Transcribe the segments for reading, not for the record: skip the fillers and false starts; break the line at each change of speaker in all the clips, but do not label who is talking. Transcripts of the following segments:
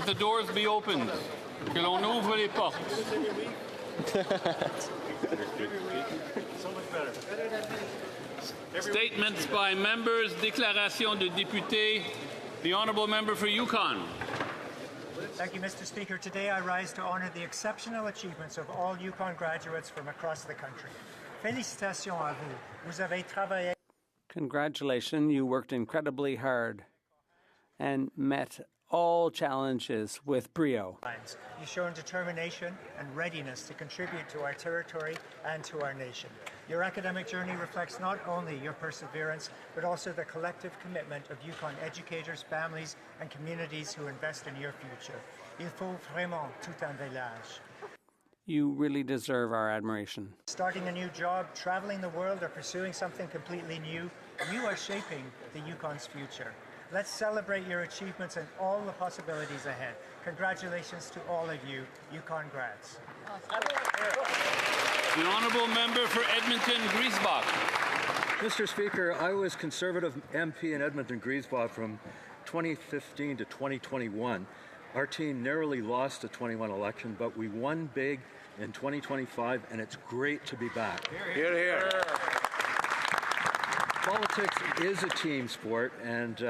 the doors be opened. Que l'on ouvre les portes. Statements by members, déclaration de députés. The Honourable Member for Yukon.
Thank you, Mr. Speaker. Today I rise to honour the exceptional achievements of all Yukon graduates from across the country. Félicitations à vous. Vous avez travaillé.
Congratulations, you worked incredibly hard and met all challenges with brio.
You've shown determination and readiness to contribute to our territory and to our nation. Your academic journey reflects not only your perseverance, but also the collective commitment of Yukon educators, families, and communities who invest in your future. Il faut vraiment tout un village.
You really deserve our admiration.
Starting a new job, traveling the world, or pursuing something completely new, you are shaping the Yukon's future. Let's celebrate your achievements and all the possibilities ahead. Congratulations to all of you, Yukon grads.
The Honourable Member for Edmonton-Griesbach.
Mr. Speaker, I was Conservative MP in Edmonton-Griesbach from 2015 to 2021. Our team narrowly lost the 21 election, but we won big in 2025, and it's great to be back.
Hear, hear.
Politics is a team sport, and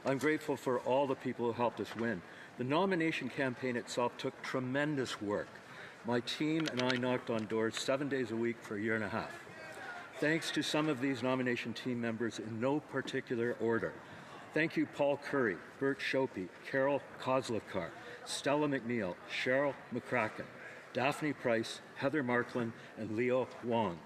I'm grateful for all the people who helped us win. The nomination campaign itself took tremendous work. My team and I knocked on doors 7 days a week for a year and a half. Thanks to some of these nomination team members in no particular order. Thank you, Paul Curry, Bert Shopey, Carol Kozlovkar, Stella McNeil, Cheryl McCracken, Daphne Price, Heather Markland, and Leo Wong.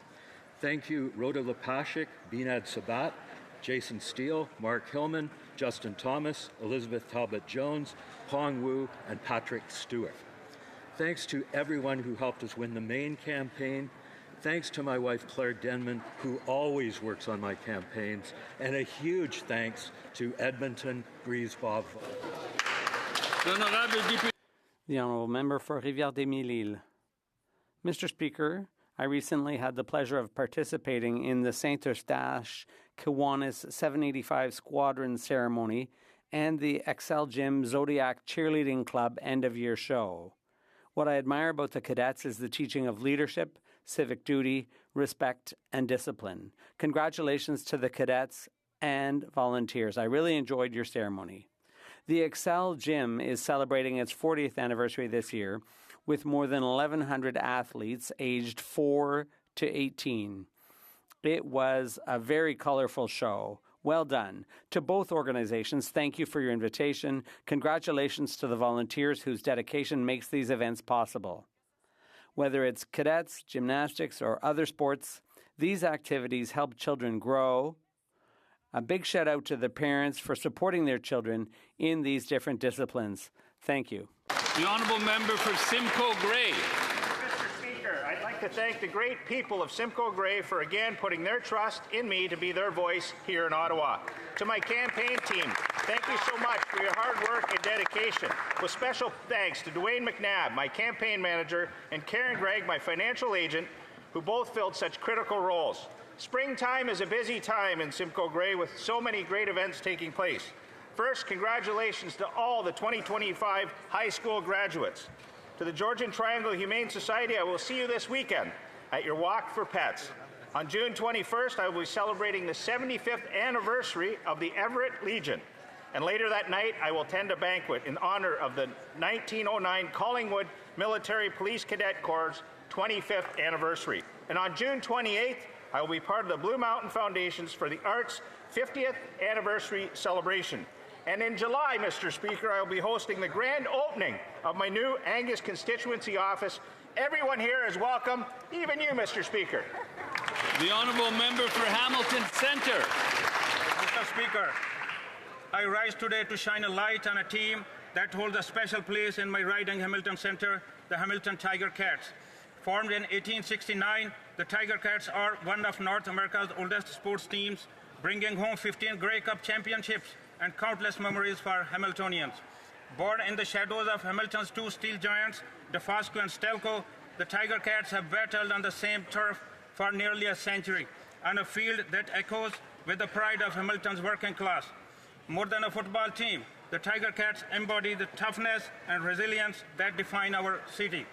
Thank you, Rhoda Lepashik, Beanad Sabat, Jason Steele, Mark Hillman, Justin Thomas, Elizabeth Talbot-Jones, Hong Wu, and Patrick Stewart. Thanks to everyone who helped us win the main campaign. Thanks to my wife, Claire Denman, who always works on my campaigns. And a huge thanks to Edmonton-Griesbach.
The Honourable Member for Rivière-des-Mille-Îles. Mr. Speaker, I recently had the pleasure of participating in the Saint-Eustache Kiwanis 785 Squadron ceremony and the Excel Gym Zodiac Cheerleading Club end-of-year show. What I admire about the cadets is the teaching of leadership, civic duty, respect, and discipline. Congratulations to the cadets and volunteers. I really enjoyed your ceremony. The Excel Gym is celebrating its 40th anniversary this year with more than 1,100 athletes aged 4 to 18. It was a very colorful show. Well done. To both organizations, thank you for your invitation. Congratulations to the volunteers whose dedication makes these events possible. Whether it's cadets, gymnastics, or other sports, these activities help children grow. A big shout out to the parents for supporting their children in these different disciplines. Thank you.
The Honourable Member for Simcoe Grey.
Mr. Speaker, I'd like to thank the great people of Simcoe Grey for again putting their trust in me to be their voice here in Ottawa. To my campaign team, thank you so much for your hard work and dedication. With special thanks to Dwayne McNabb, my campaign manager, and Karen Gregg, my financial agent, who both filled such critical roles. Springtime is a busy time in Simcoe Grey with so many great events taking place. First, congratulations to all the 2025 high school graduates. To the Georgian Triangle Humane Society, I will see you this weekend at your Walk for Pets. On June 21st, I will be celebrating the 75th anniversary of the Everett Legion. And later that night, I will attend a banquet in honor of the 1909 Collingwood Military Police Cadet Corps' 25th anniversary. And on June 28th, I will be part of the Blue Mountain Foundations for the Arts' 50th anniversary celebration. And in July, Mr. Speaker, I will be hosting the grand opening of my new Angus constituency office. Everyone here is welcome, even you, Mr. Speaker.
The Honourable Member for Hamilton Centre.
Mr. Speaker, I rise today to shine a light on a team that holds a special place in my riding Hamilton Centre, the Hamilton Tiger Cats. Formed in 1869, the Tiger Cats are one of North America's oldest sports teams, bringing home 15 Grey Cup championships and countless memories for Hamiltonians. Born in the shadows of Hamilton's two steel giants, DeFosco and Stelco, the Tiger Cats have battled on the same turf for nearly a century, on a field that echoes with the pride of Hamilton's working class. More than a football team, The Tiger Cats embody the toughness and resilience that define our city.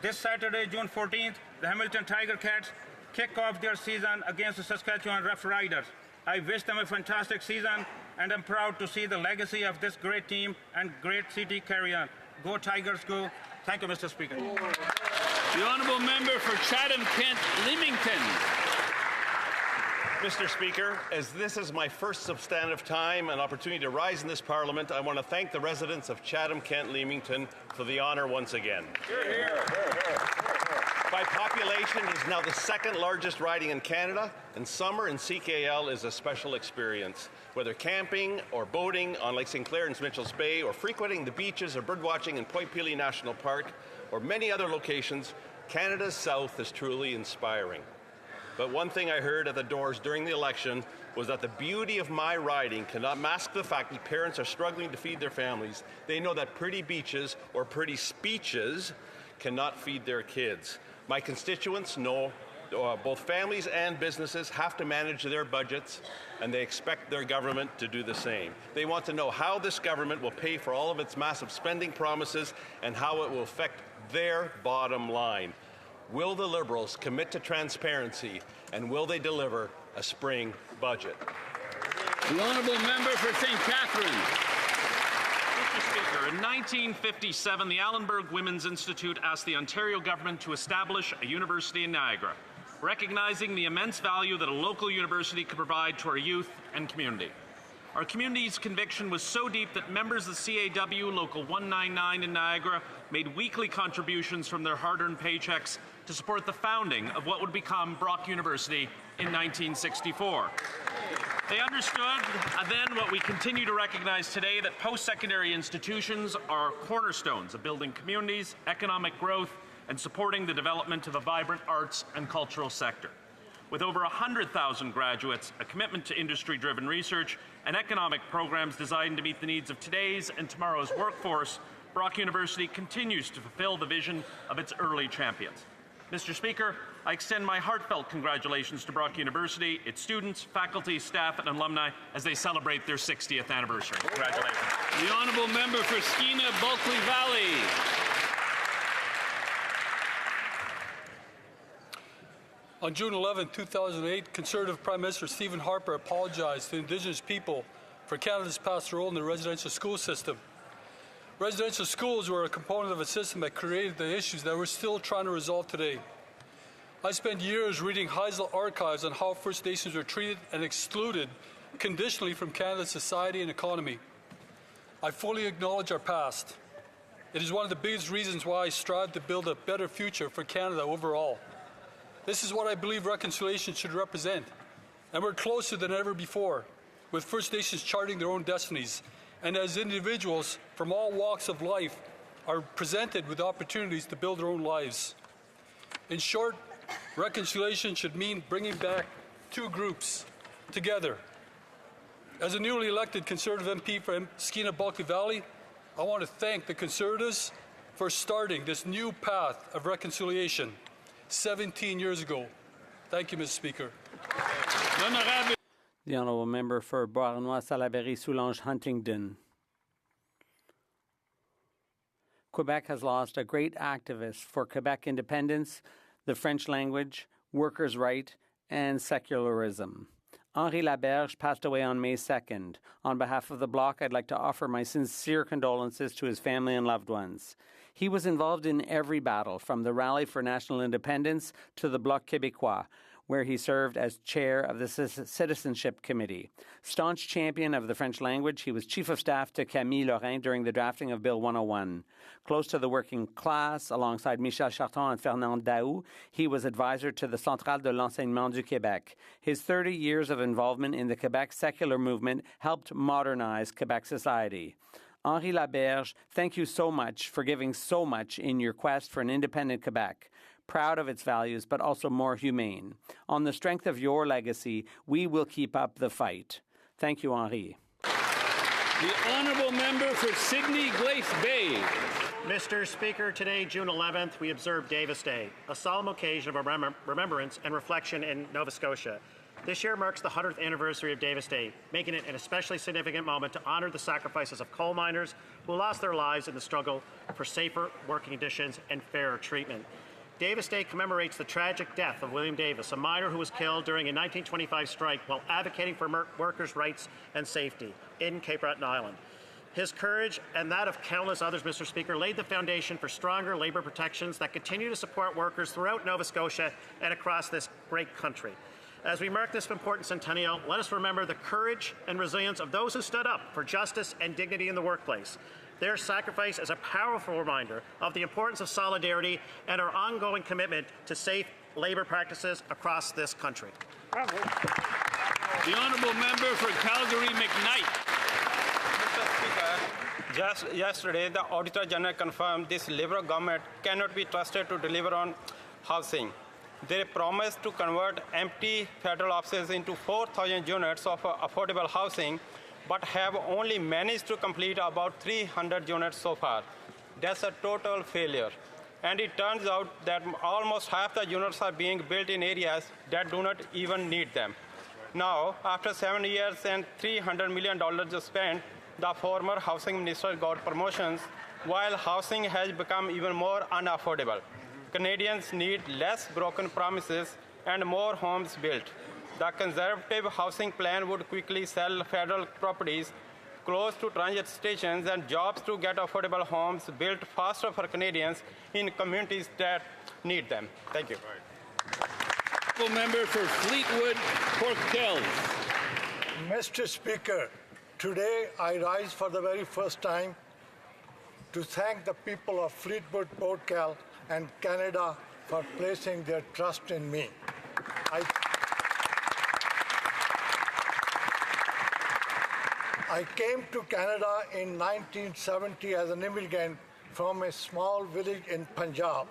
This Saturday, June 14th, the Hamilton Tiger Cats kick off their season against the Saskatchewan Rough Riders. I wish them a fantastic season, and I'm proud to see the legacy of this great team and great city carry on. Go Tigers, go. Thank you, Mr. Speaker.
The honourable member for Chatham-Kent Leamington.
Mr. Speaker, as this is my first substantive time and opportunity to rise in this Parliament, I want to thank the residents of Chatham-Kent Leamington for the honour once again. By population, it is now the second largest riding in Canada, and summer in CKL is a special experience. Whether camping or boating on Lake St. Clair and Mitchell's Bay, or frequenting the beaches or birdwatching in Point Pelee National Park, or many other locations, Canada's South is truly inspiring. But one thing I heard at the doors during the election was that the beauty of my riding cannot mask the fact that parents are struggling to feed their families. They know that pretty beaches or pretty speeches cannot feed their kids. My constituents know both families and businesses have to manage their budgets, and they expect their government to do the same. They want to know how this government will pay for all of its massive spending promises and how it will affect their bottom line. Will the Liberals commit to transparency, and will they deliver a spring budget?
The honourable member for St. Catharines.
Mr. Speaker, in 1957, the Allenberg Women's Institute asked the Ontario government to establish a university in Niagara, recognizing the immense value that a local university could provide to our youth and community. Our community's conviction was so deep that members of the CAW Local 199 in Niagara made weekly contributions from their hard-earned paychecks to support the founding of what would become Brock University in 1964. They understood then what we continue to recognize today, that post-secondary institutions are cornerstones of building communities, economic growth, and supporting the development of a vibrant arts and cultural sector. With over 100,000 graduates, a commitment to industry-driven research, and economic programs designed to meet the needs of today's and tomorrow's workforce, Brock University continues to fulfill the vision of its early champions. Mr. Speaker, I extend my heartfelt congratulations to Brock University, its students, faculty, staff, and alumni as they celebrate their 60th anniversary. Congratulations.
The honourable member for Skeena-Bulkley Valley.
On June 11, 2008, Conservative Prime Minister Stephen Harper apologized to Indigenous people for Canada's past role in the residential school system. Residential schools were a component of a system that created the issues that we're still trying to resolve today. I spent years reading Heisel archives on how First Nations were treated and excluded conditionally from Canada's society and economy. I fully acknowledge our past. It is one of the biggest reasons why I strive to build a better future for Canada overall. This is what I believe reconciliation should represent, and we're closer than ever before, with First Nations charting their own destinies, and as individuals from all walks of life are presented with opportunities to build their own lives. In short, reconciliation should mean bringing back two groups together. As a newly elected Conservative MP from Skeena-Bulkley Valley, I want to thank the Conservatives for starting this new path of reconciliation 17 years ago. Thank you, Mr. Speaker.
The honourable member for Beauharnois-Salaberry-Soulanges-Huntingdon. Quebec has lost a great activist for Quebec independence, the French language, workers' right, and secularism. Henri Laberge passed away on May 2nd. On behalf of the Bloc, I'd like to offer my sincere condolences to his family and loved ones. He was involved in every battle, from the Rally for National Independence to the Bloc Québécois, where he served as chair of the Citizenship Committee. Staunch champion of the French language, he was chief of staff to Camille Lorrain during the drafting of Bill 101. Close to the working class, alongside Michel Charton and Fernand Daou, he was advisor to the Centrale de l'Enseignement du Québec. His 30 years of involvement in the Quebec secular movement helped modernize Quebec society. Henri Laberge, thank you so much for giving so much in your quest for an independent Quebec. Proud of its values, but also more humane. On the strength of your legacy, we will keep up the fight. Thank you, Henri.
The honourable member for Sydney-Glace Bay.
Mr. Speaker, today, June 11th, we observe Davis Day, a solemn occasion of remembrance and reflection in Nova Scotia. This year marks the 100th anniversary of Davis Day, making it an especially significant moment to honor the sacrifices of coal miners who lost their lives in the struggle for safer working conditions and fairer treatment. Davis Day commemorates the tragic death of William Davis, a miner who was killed during a 1925 strike while advocating for workers' rights and safety in Cape Breton Island. His courage and that of countless others, Mr. Speaker, laid the foundation for stronger labor protections that continue to support workers throughout Nova Scotia and across this great country. As we mark this important centennial, let us remember the courage and resilience of those who stood up for justice and dignity in the workplace. Their sacrifice is a powerful reminder of the importance of solidarity and our ongoing commitment to safe labor practices across this country.
The honourable member for Calgary McKnight.
Mr. Speaker, just yesterday the Auditor General confirmed this Liberal government cannot be trusted to deliver on housing. They promised to convert empty federal offices into 4,000 units of affordable housing, but have only managed to complete about 300 units so far. That's a total failure. And it turns out that almost half the units are being built in areas that do not even need them. Now, after 7 years and $300 million spent, the former housing minister got promotions, while housing has become even more unaffordable. Canadians need less broken promises and more homes built. The Conservative housing plan would quickly sell federal properties close to transit stations and jobs to get affordable homes built faster for Canadians in communities that need them. Thank you.
Member for Fleetwood, Port Kells.
Mr. Speaker, today I rise for the very first time to thank the people of Fleetwood, Port Kells and Canada for placing their trust in me. I came to Canada in 1970 as an immigrant from a small village in Punjab.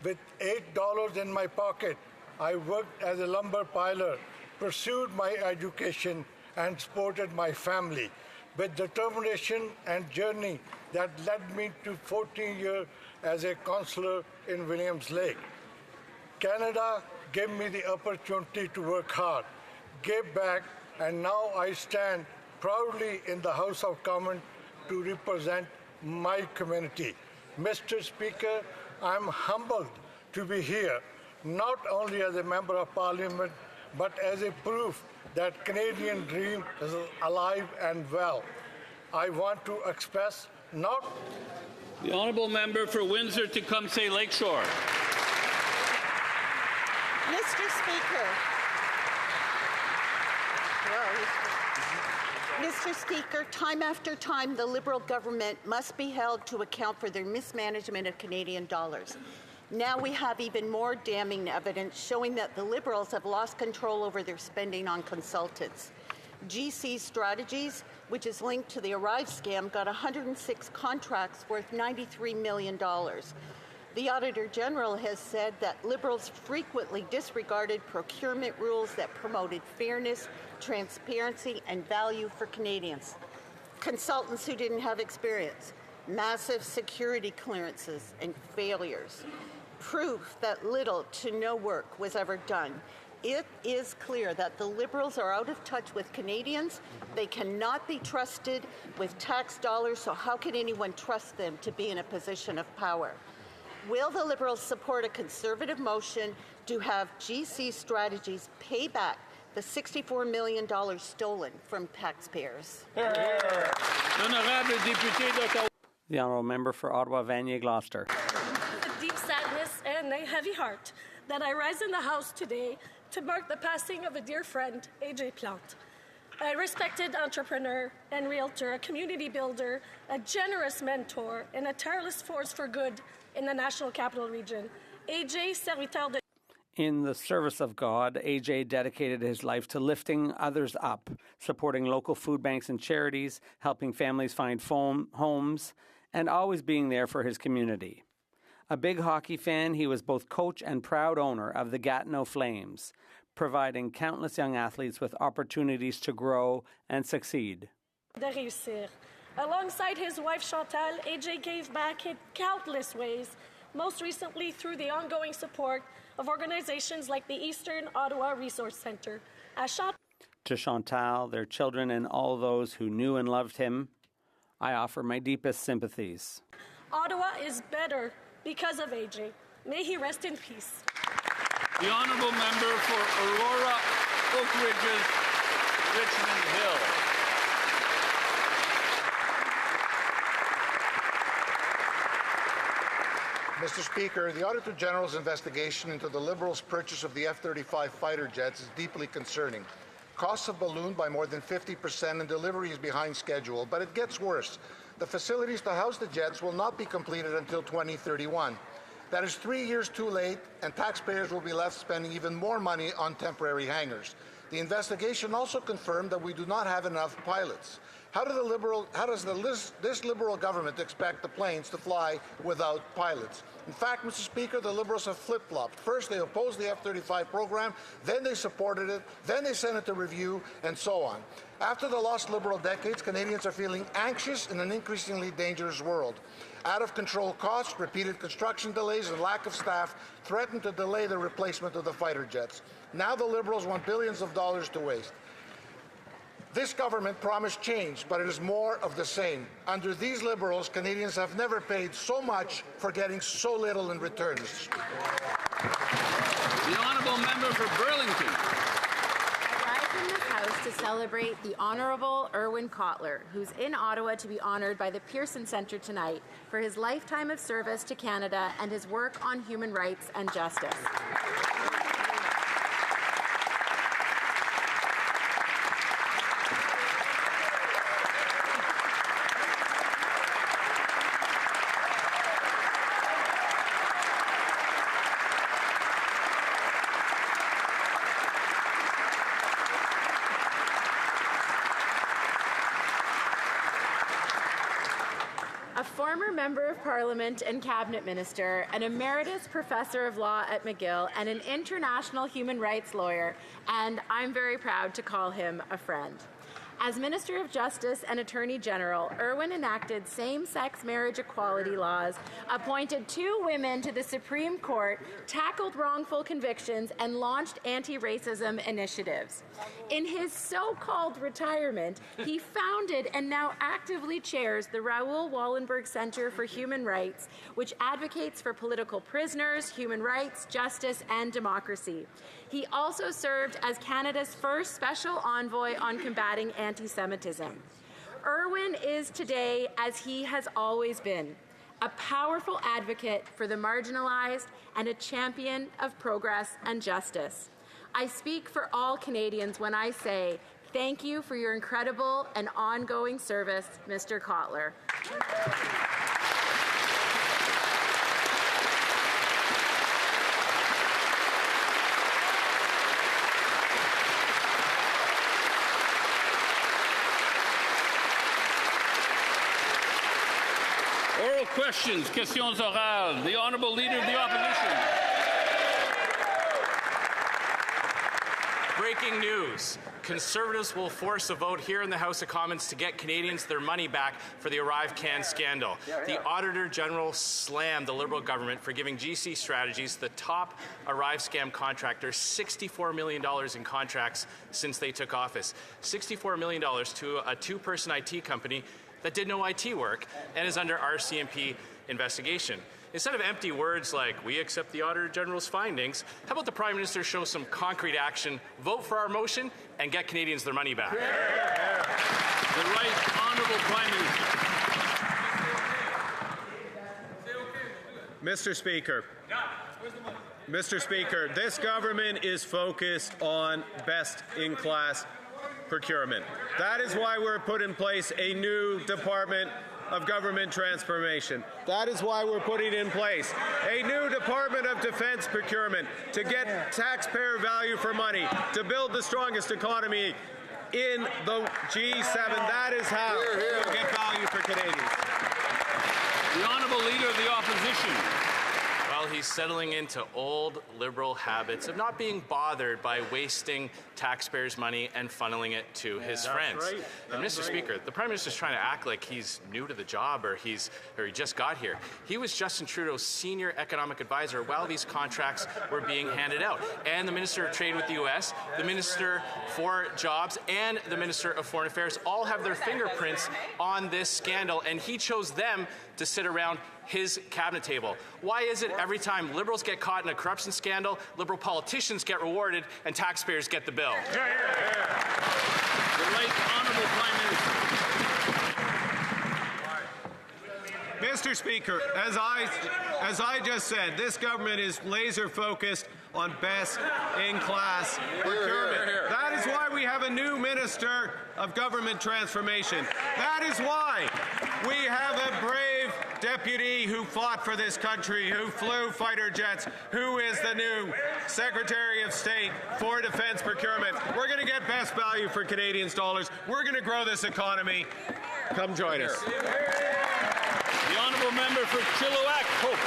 With $8 in my pocket, I worked as a lumber piler, pursued my education, and supported my family with determination and journey that led me to 14 years as a counselor in Williams Lake. Canada gave me the opportunity to work hard, give back, and now I stand proudly in the House of Commons to represent my community. Mr. Speaker, I'm humbled to be here, not only as a member of Parliament, but as a proof that Canadian dream is alive and well. I want to express not...
The honourable member for Windsor-Tecumseh Lakeshore.
Mr. Speaker. Mr. Speaker, time after time, the Liberal government must be held to account for their mismanagement of Canadian dollars. Now we have even more damning evidence showing that the Liberals have lost control over their spending on consultants. GC Strategies, which is linked to the Arrive scam, got 106 contracts worth $93 million. The Auditor General has said that Liberals frequently disregarded procurement rules that promoted fairness, transparency, and value for Canadians. Consultants who didn't have experience, massive security clearances, and failures. Proof that little to no work was ever done. It is clear that the Liberals are out of touch with Canadians. They cannot be trusted with tax dollars, so how can anyone trust them to be in a position of power? Will the Liberals support a Conservative motion to have GC Strategies pay back the $64 million stolen from taxpayers?
The honourable member for Ottawa Vanier Gloucester.
With deep sadness and a heavy heart that I rise in the House today to mark the passing of a dear friend, AJ Plante. A respected entrepreneur and realtor, a community builder, a generous mentor, and a tireless force for good in the National Capital Region. AJ, serviteur de...
In the service of God, AJ dedicated his life to lifting others up, supporting local food banks and charities, helping families find homes, and always being there for his community. A big hockey fan, he was both coach and proud owner of the Gatineau Flames, providing countless young athletes with opportunities to grow and succeed.
De réussir. Alongside his wife Chantal, AJ gave back in countless ways, most recently through the ongoing support of organizations like the Eastern Ottawa Resource Centre.
To Chantal, their children, and all those who knew and loved him, I offer my deepest sympathies.
Ottawa is better because of AJ. May he rest in peace.
The honourable member for Aurora, Oak Ridges, Richmond Hill.
Mr. Speaker, the Auditor General's investigation into the Liberals' purchase of the F-35 fighter jets is deeply concerning. Costs have ballooned by more than 50% and delivery is behind schedule, but it gets worse. The facilities to house the jets will not be completed until 2031. That is 3 years too late, and taxpayers will be left spending even more money on temporary hangars. The investigation also confirmed that we do not have enough pilots. How does this Liberal government expect the planes to fly without pilots? In fact, Mr. Speaker, the Liberals have flip-flopped. First, they opposed the F-35 program, then they supported it, then they sent it to review, and so on. After the lost Liberal decades, Canadians are feeling anxious in an increasingly dangerous world. Out-of-control costs, repeated construction delays, and lack of staff threaten to delay the replacement of the fighter jets. Now the Liberals want billions of dollars to waste. This government promised change, but it is more of the same. Under these Liberals, Canadians have never paid so much for getting so little in return.
The honourable member for Burlington.
I rise in this House to celebrate the Honourable Irwin Cotler, who's in Ottawa to be honoured by the Pearson Centre tonight for his lifetime of service to Canada and his work on human rights and justice. A former Member of Parliament and Cabinet Minister, an Emeritus Professor of Law at McGill, and an international human rights lawyer, and I'm very proud to call him a friend. As Minister of Justice and Attorney General, Irwin enacted same-sex marriage equality laws, appointed 2 women to the Supreme Court, tackled wrongful convictions, and launched anti-racism initiatives. In his so-called retirement, he founded and now actively chairs the Raoul Wallenberg Centre for Human Rights, which advocates for political prisoners, human rights, justice, and democracy. He also served as Canada's first special envoy on combating anti-Semitism. Irwin is today, as he has always been, a powerful advocate for the marginalized and a champion of progress and justice. I speak for all Canadians when I say thank you for your incredible and ongoing service, Mr. Cotler.
Oral questions, questions orales. The Honourable Leader of the Opposition.
Breaking news. Conservatives will force a vote here in the House of Commons to get Canadians their money back for the ArriveCAN scandal. The Auditor General slammed the Liberal government for giving GC Strategies, the top Arrive scam contractor, $64 million in contracts since they took office. $64 million to a 2-person IT company that did no IT work and is under RCMP investigation. Instead of empty words like, we accept the Auditor General's findings, how about the Prime Minister show some concrete action, vote for our motion, and get Canadians their money back?
The Right Honourable Prime Minister.
Mr. Speaker. Mr. Speaker, this government is focused on best-in-class procurement. That is why we're put in place a new Department of Government Transformation. That is why we're putting in place a new Department of Defense Procurement to get taxpayer value for money, to build the strongest economy in the G7. That is how we'll get value for Canadians.
The Honourable Leader of the Opposition.
Well, he's settling into old Liberal habits of not being bothered by wasting taxpayers' money and funneling it to his friends.
Right.
And Mr. Speaker, the Prime Minister's trying to act like he's new to the job or he just got here. He was Justin Trudeau's senior economic advisor while these contracts were being handed out. And the Minister of Trade with the U.S., the Minister for Jobs, and the Minister of Foreign Affairs all have their fingerprints on this scandal, and he chose them to sit around his cabinet table. Why is it every time Liberals get caught in a corruption scandal, Liberal politicians get rewarded and taxpayers get the bill?
The Right Honourable Prime Minister.
Mr. Speaker, as I just said, this government is laser focused on best-in-class procurement. That is why we have a new Minister of Government Transformation. That is why we have a brave deputy who fought for this country, who flew fighter jets, who is the new Secretary of State for Defence Procurement. We're going to get best value for Canadians' dollars. We're going to grow this economy. Come join us.
The Honourable Member for Chilliwack, Hope.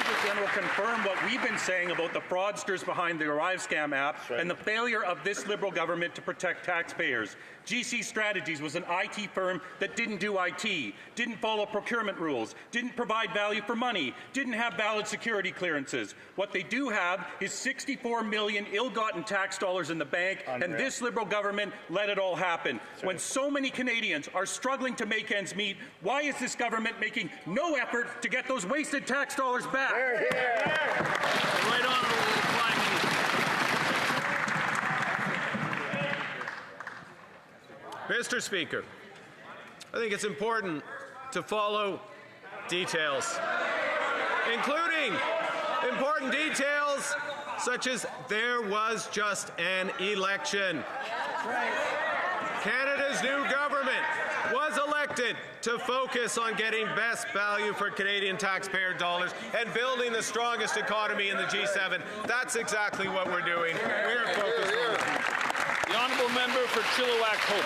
The General confirm what we've been saying about the fraudsters behind the Arrive Scam app and the failure of this Liberal government to protect taxpayers. GC Strategies was an IT firm that didn't do IT, didn't follow procurement rules, didn't provide value for money, didn't have valid security clearances. What they do have is 64 million ill-gotten tax dollars in the bank, and this Liberal government let it all happen. When so many Canadians are struggling to make ends meet, why is this government making no effort to get those wasted tax dollars back?
The Right Honourable Prime Minister.
Mr. Speaker, I think it's important to follow details, including important details such as there was just an election. Canada's new government was elected to focus on getting best value for Canadian taxpayer dollars and building the strongest economy in the G7. That's exactly what we're doing. We're focused on it.
The Honourable Member for Chilliwack, Hope.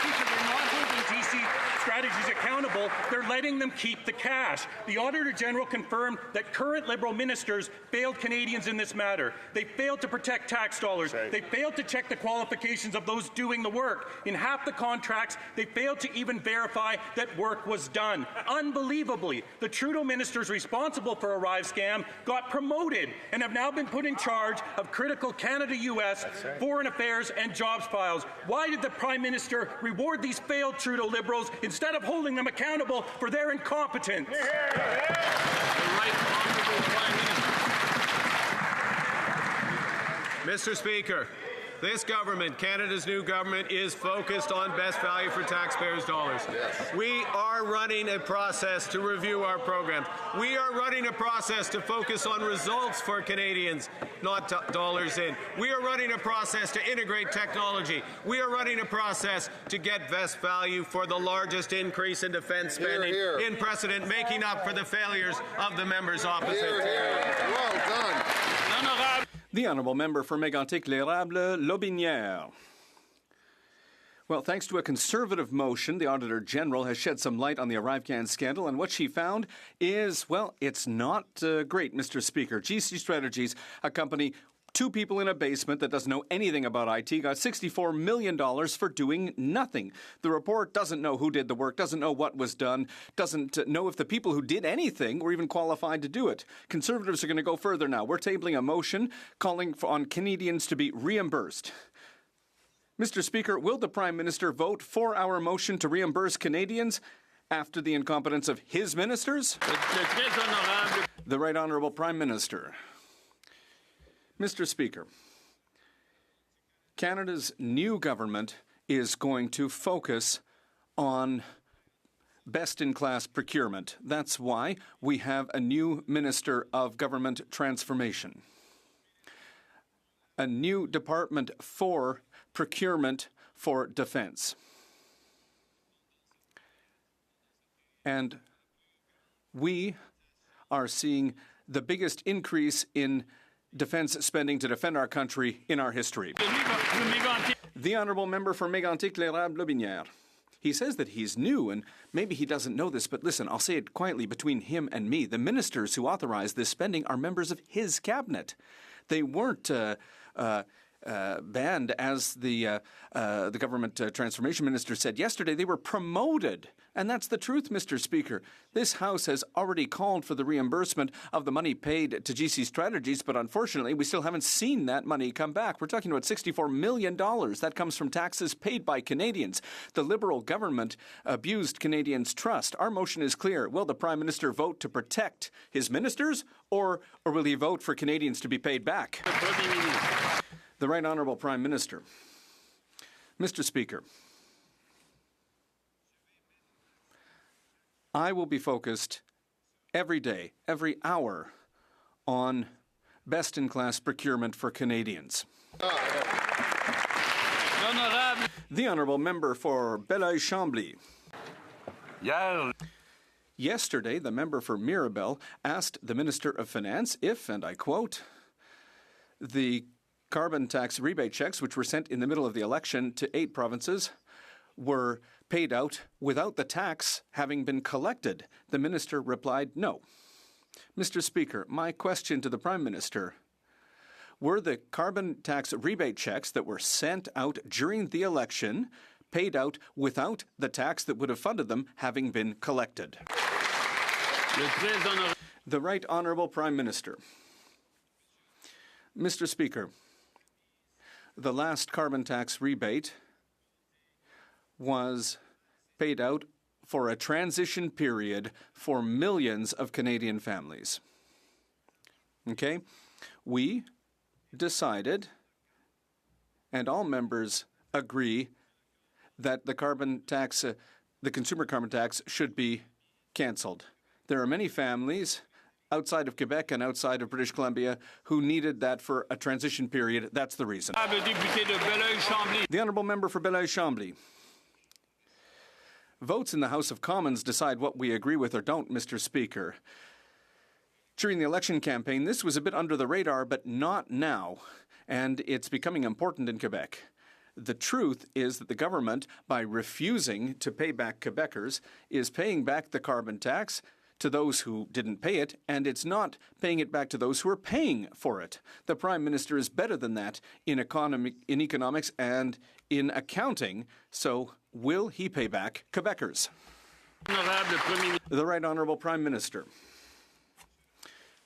They're not holding GC Strategies accountable. They're letting them keep the cash. The Auditor General confirmed that current Liberal ministers failed Canadians in this matter. They failed to protect tax dollars. They failed to check the qualifications of those doing the work. In half the contracts, they failed to even verify that work was done. Unbelievably, the Trudeau ministers responsible for Arrive Scam got promoted and have now been put in charge of critical Canada-US foreign affairs and jobs files. Why did the Prime Minister reward these failed Trudeau Liberals instead of holding them accountable for their incompetence?
The Right Honourable Prime Minister.
Mr. Speaker, this government, Canada's new government, is focused on best value for taxpayers' dollars. We are running a process to review our programs. We are running a process to focus on results for Canadians, not dollars in. We are running a process to integrate technology. We are running a process to get best value for the largest increase in defence spending in precedent, making up for the failures of the members opposite.
Well done.
The Honourable Member for Mégantic-l'Érable, Lotbinière. Well, thanks to a Conservative motion, the Auditor General has shed some light on the ArriveCan scandal, and what she found is, well, it's not great, Mr. Speaker. GC Strategies, a company, two people in a basement that doesn't know anything about IT, got $64 million for doing nothing. The report doesn't know who did the work, doesn't know what was done, doesn't know if the people who did anything were even qualified to do it. Conservatives are going to go further now. We're tabling a motion calling on Canadians to be reimbursed. Mr. Speaker, will the Prime Minister vote for our motion to reimburse Canadians after the incompetence of his ministers? The Right Honourable Prime Minister. Mr. Speaker, Canada's new government is going to focus on best-in-class procurement. That's why we have a new Minister of Government Transformation, a new department for procurement for defence. And we are seeing the biggest increase in defence spending to defend our country in our history. The Honourable Member for Mégantic-l'Érable, Lotbinière. He says that he's new, and maybe he doesn't know this, but listen, I'll say it quietly between him and me. The ministers who authorized this spending are members of his cabinet. They weren't banned, as the government transformation minister said yesterday. They were promoted. And that's the truth, Mr. Speaker. This House has already called for the reimbursement of the money paid to GC Strategies, but unfortunately, we still haven't seen that money come back. We're talking about $64 million. That comes from taxes paid by Canadians. The Liberal government abused Canadians' trust. Our motion is clear. Will the Prime Minister vote to protect his ministers, or will he vote for Canadians to be paid back? The Right Honourable Prime Minister. Mr. Speaker, I will be focused every day, every hour, on best-in-class procurement for Canadians. The Honourable Member for Belleuil-Chambly. Yesterday, the member for Mirabel asked the Minister of Finance if, and I quote, the carbon tax rebate checks, which were sent in the middle of the election to 8 provinces, were paid out without the tax having been collected. The minister replied, no. Mr. Speaker, my question to the Prime Minister: were the carbon tax rebate checks that were sent out during the election paid out without the tax that would have funded them having been collected? The Right Honourable Prime Minister. Mr. Speaker, the last carbon tax rebate was paid out for a transition period for millions of Canadian families. Okay? We decided, and all members agree, that the carbon tax, the consumer carbon tax, should be cancelled. There are many families outside of Quebec and outside of British Columbia who needed that for a transition period. That's the reason. The Honourable Member for Belleuil-Chambly. Votes in the House of Commons decide what we agree with or don't, Mr. Speaker. During the election campaign, this was a bit under the radar, but not now, and it's becoming important in Quebec. The truth is that the government, by refusing to pay back Quebecers, is paying back the carbon tax to those who didn't pay it, and it's not paying it back to those who are paying for it. The Prime Minister is better than that in economics and in accounting, so will he pay back Quebecers? The Right Honourable Prime Minister.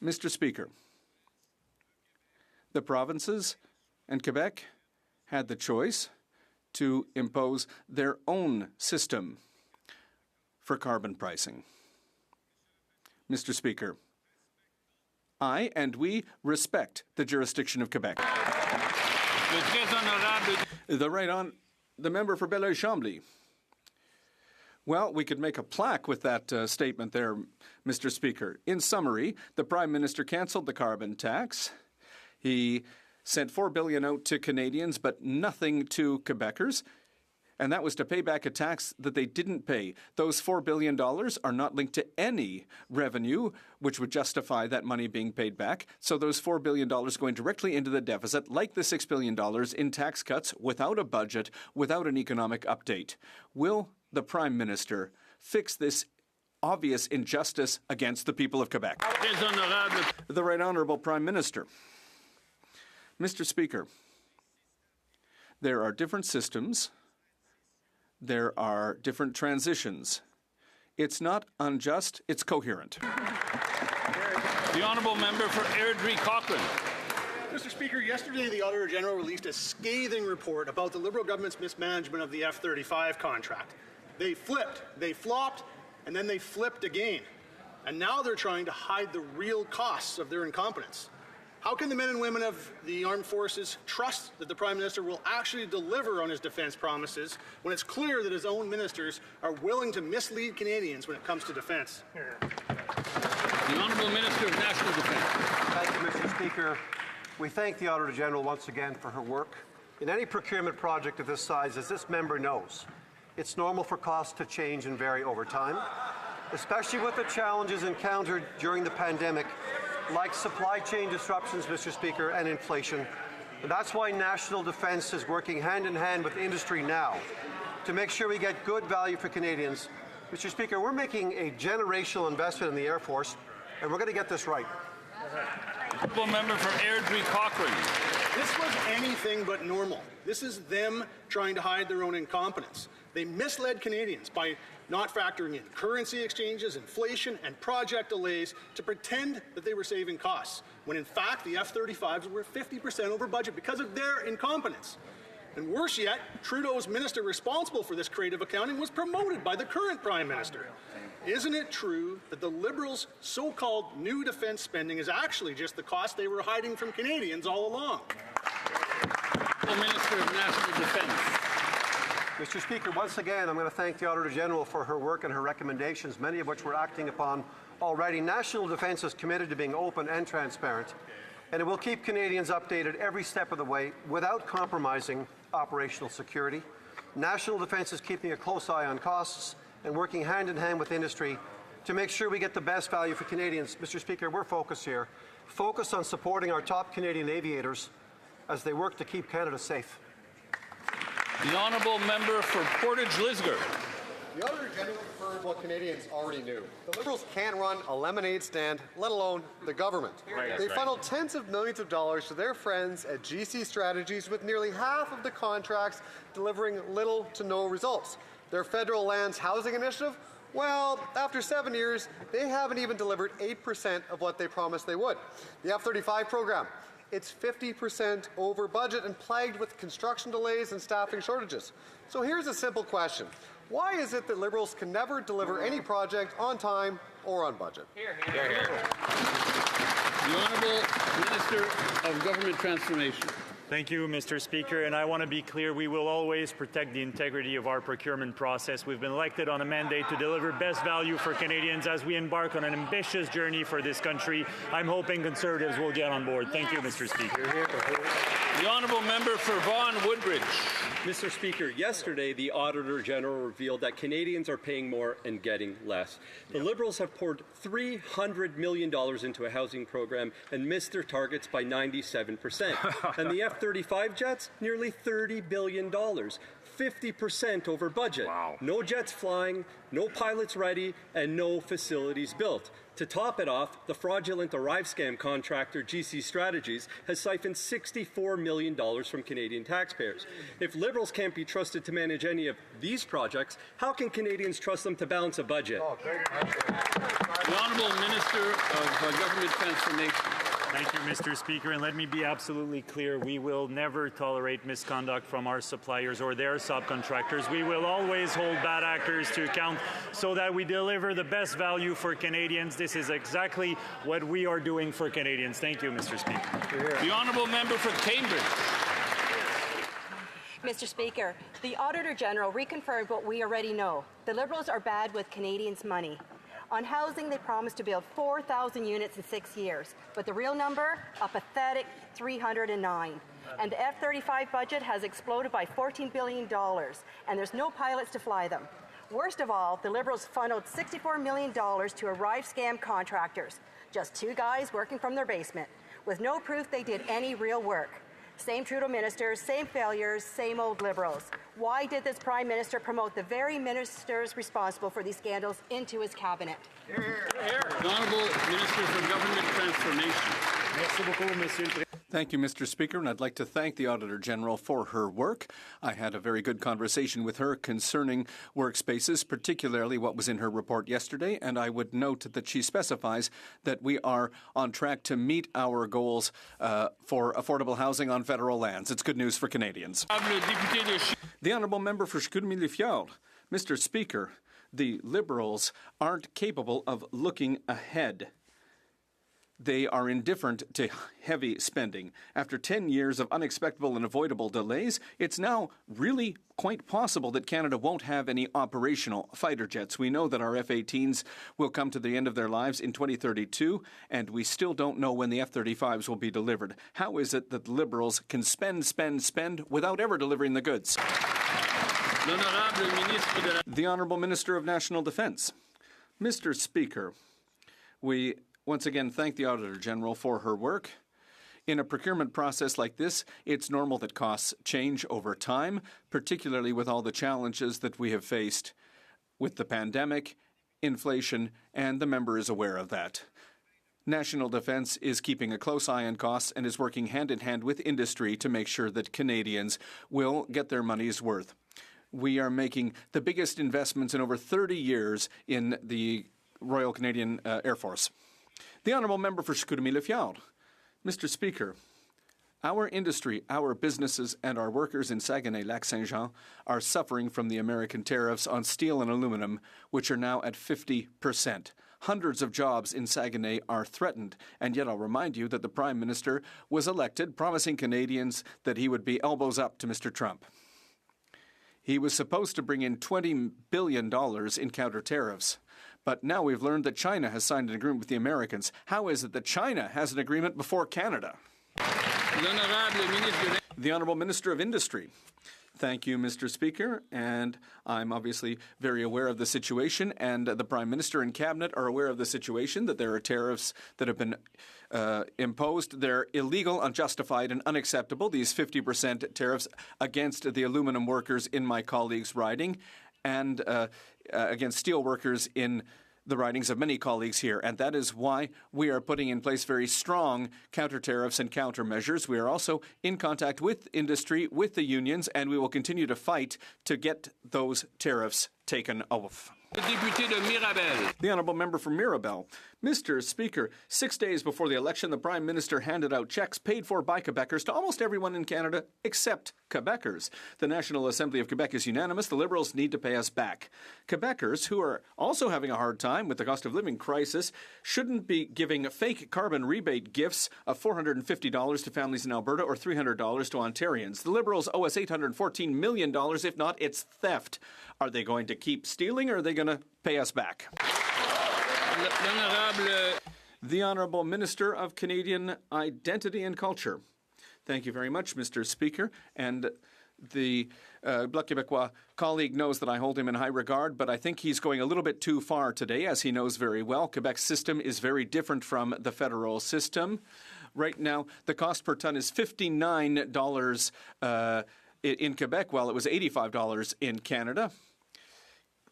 Mr. Speaker, the provinces and Quebec had the choice to impose their own system for carbon pricing. Mr. Speaker, I and we respect the jurisdiction of Quebec. The member for Belleuil-Chambly. Well, we could make a plaque with that statement there, Mr. Speaker. In summary, the Prime Minister cancelled the carbon tax. He sent $4 billion out to Canadians, but nothing to Quebecers. And that was to pay back a tax that they didn't pay. Those $4 billion are not linked to any revenue, which would justify that money being paid back. So those $4 billion going directly into the deficit, like the $6 billion in tax cuts, without a budget, without an economic update. Will the Prime Minister fix this obvious injustice against the people of Quebec? The Right Honourable Prime Minister. Mr. Speaker, there are different systems. There are different transitions. It's not unjust, it's coherent.
The Honourable Member for Airdrie Cochrane.
Mr. Speaker, yesterday the Auditor General released a scathing report about the Liberal government's mismanagement of the F-35 contract. They flipped, they flopped, and then they flipped again. And now they're trying to hide the real costs of their incompetence. How can the men and women of the armed forces trust that the Prime Minister will actually deliver on his defence promises when it's clear that his own ministers are willing to mislead Canadians when it comes to defence?
The Honourable Minister of National Defence.
Thank you, Mr. Speaker. We thank the Auditor General once again for her work. In any procurement project of this size, as this member knows, it's normal for costs to change and vary over time, especially with the challenges encountered during the pandemic, like supply chain disruptions, Mr. Speaker, and inflation. And that's why National Defence is working hand in hand with industry now to make sure we get good value for Canadians. Mr. Speaker, we're making a generational investment in the Air Force, and we're going to get this right.
Honourable Member for Airdrie Cochrane.
This was anything but normal. This is them trying to hide their own incompetence. They misled Canadians by not factoring in currency exchanges, inflation, and project delays to pretend that they were saving costs, when in fact the F-35s were 50% over budget because of their incompetence. And worse yet, Trudeau's minister responsible for this creative accounting was promoted by the current Prime Minister. Isn't it true that the Liberals' so-called new defence spending is actually just the cost they were hiding from Canadians all along?
The Minister of National Defence.
Mr. Speaker, once again, I'm going to thank the Auditor General for her work and her recommendations, many of which we're acting upon already. National Defence is committed to being open and transparent, and it will keep Canadians updated every step of the way without compromising operational security. National Defence is keeping a close eye on costs and working hand in hand with industry to make sure we get the best value for Canadians. Mr. Speaker, we're focused here, focused on supporting our top Canadian aviators as they work to keep Canada safe.
The Honourable Member for Portage Lisgar.
The Auditor General confirmed what Canadians already knew. The Liberals can't run a lemonade stand, let alone the government. They funneled tens of millions of dollars to their friends at GC Strategies, with nearly half of the contracts delivering little to no results. Their federal lands housing initiative, well, after 7 years, they haven't even delivered 8% of what they promised they would. The F-35 program, it's 50% over budget and plagued with construction delays and staffing shortages. So here's a simple question. Why is it that Liberals can never deliver any project on time or on budget?
Hear, hear. Hear, hear. The Honourable Minister of Government Transformation.
Thank you, Mr. Speaker, and I want to be clear, we will always protect the integrity of our procurement process. We've been elected on a mandate to deliver best value for Canadians as we embark on an ambitious journey for this country. I'm hoping Conservatives will get on board. Thank you, Mr. Speaker.
The Honourable Member for Vaughan Woodbridge.
Mr. Speaker, yesterday the Auditor General revealed that Canadians are paying more and getting less. The Liberals have poured $300 million into a housing program and missed their targets by 97%. And the F-35 jets, nearly $30 billion. 50% over budget. Wow. No jets flying, no pilots ready, and no facilities built. To top it off, the fraudulent Arrive scam contractor GC Strategies has siphoned $64 million from Canadian taxpayers. If Liberals can't be trusted to manage any of these projects, how can Canadians trust them to balance a budget?
The Honourable Minister of Government Transformation.
Thank you, Mr. Speaker, and let me be absolutely clear. We will never tolerate misconduct from our suppliers or their subcontractors. We will always hold bad actors to account so that we deliver the best value for Canadians. This is exactly what we are doing for Canadians. Thank you, Mr. Speaker.
The Honourable Member for Cambridge.
Mr. Speaker, the Auditor General reconfirmed what we already know. The Liberals are bad with Canadians' money. On housing, they promised to build 4,000 units in 6 years, but the real number, a pathetic 309. And the F-35 budget has exploded by $14 billion, and there's no pilots to fly them. Worst of all, the Liberals funneled $64 million to Arrive scam contractors, just two guys working from their basement, with no proof they did any real work. Same Trudeau ministers, same failures, same old Liberals. Why did this Prime Minister promote the very ministers responsible for these scandals into his cabinet?
The Honourable Minister for Government Transformation.
Thank you, Mr. Speaker, and I'd like to thank the Auditor General for her work. I had a very good conversation with her concerning workspaces, particularly what was in her report yesterday, and I would note that she specifies that we are on track to meet our goals for affordable housing on federal lands. It's good news for Canadians. The Honourable Member for Chicoutimi-Le-Fjord. Mr. Speaker, the Liberals aren't capable of looking ahead. They are indifferent to heavy spending. After 10 years of unexpected and avoidable delays, it's now really quite possible that Canada won't have any operational fighter jets. We know that our F-18s will come to the end of their lives in 2032, and we still don't know when the F-35s will be delivered. How is it that Liberals can spend without ever delivering the goods? The Honourable Minister of National Defence. Mr. Speaker, we once again thank the Auditor General for her work. In a procurement process like this, it's normal that costs change over time, particularly with all the challenges that we have faced with the pandemic, inflation, and the member is aware of that. National Defence is keeping a close eye on costs and is working hand in hand with industry to make sure that Canadians will get their money's worth. We are making the biggest investments in over 30 years in the Royal Canadian Air Force. The Honourable Member for Chicoutimi-Le-Fjord. Mr. Speaker, our industry, our businesses, and our workers in Saguenay-Lac-Saint-Jean are suffering from the American tariffs on steel and aluminum, which are now at 50%. Hundreds of jobs in Saguenay are threatened, and yet I'll remind you that the Prime Minister was elected promising Canadians that he would be elbows up to Mr. Trump. He was supposed to bring in $20 billion in counter tariffs. But now we've learned that China has signed an agreement with the Americans. How is it that China has an agreement before Canada? The Honourable Minister of Industry. Thank you, Mr. Speaker, and I'm obviously very aware of the situation, and the Prime Minister and Cabinet are aware of the situation, that there are tariffs that have been imposed. They're illegal, unjustified, and unacceptable, these 50% tariffs against the aluminum workers in my colleague's riding, and against steel workers in the ridings of many colleagues here, and that is why we are putting in place very strong counter-tariffs and countermeasures. We are also in contact with industry, with the unions, and we will continue to fight to get those tariffs taken off. The Honourable Member for Mirabel. Mr. Speaker, 6 days before the election, the Prime Minister handed out cheques paid for by Quebecers to almost everyone in Canada except Quebecers. The National Assembly of Quebec is unanimous. The Liberals need to pay us back. Quebecers, who are also having a hard time with the cost of living crisis, shouldn't be giving fake carbon rebate gifts of $450 to families in Alberta or $300 to Ontarians. The Liberals owe us $814 million. If not, it's theft. Are they going to keep stealing, or are they going to pay us back? The Honourable Minister of Canadian Identity and Culture. Thank you very much, Mr. Speaker. And the Bloc Québécois colleague knows that I hold him in high regard, but I think he's going a little bit too far today, as he knows very well. Quebec's system is very different from the federal system. Right now, the cost per ton is $59 in Quebec, while it was $85 in Canada.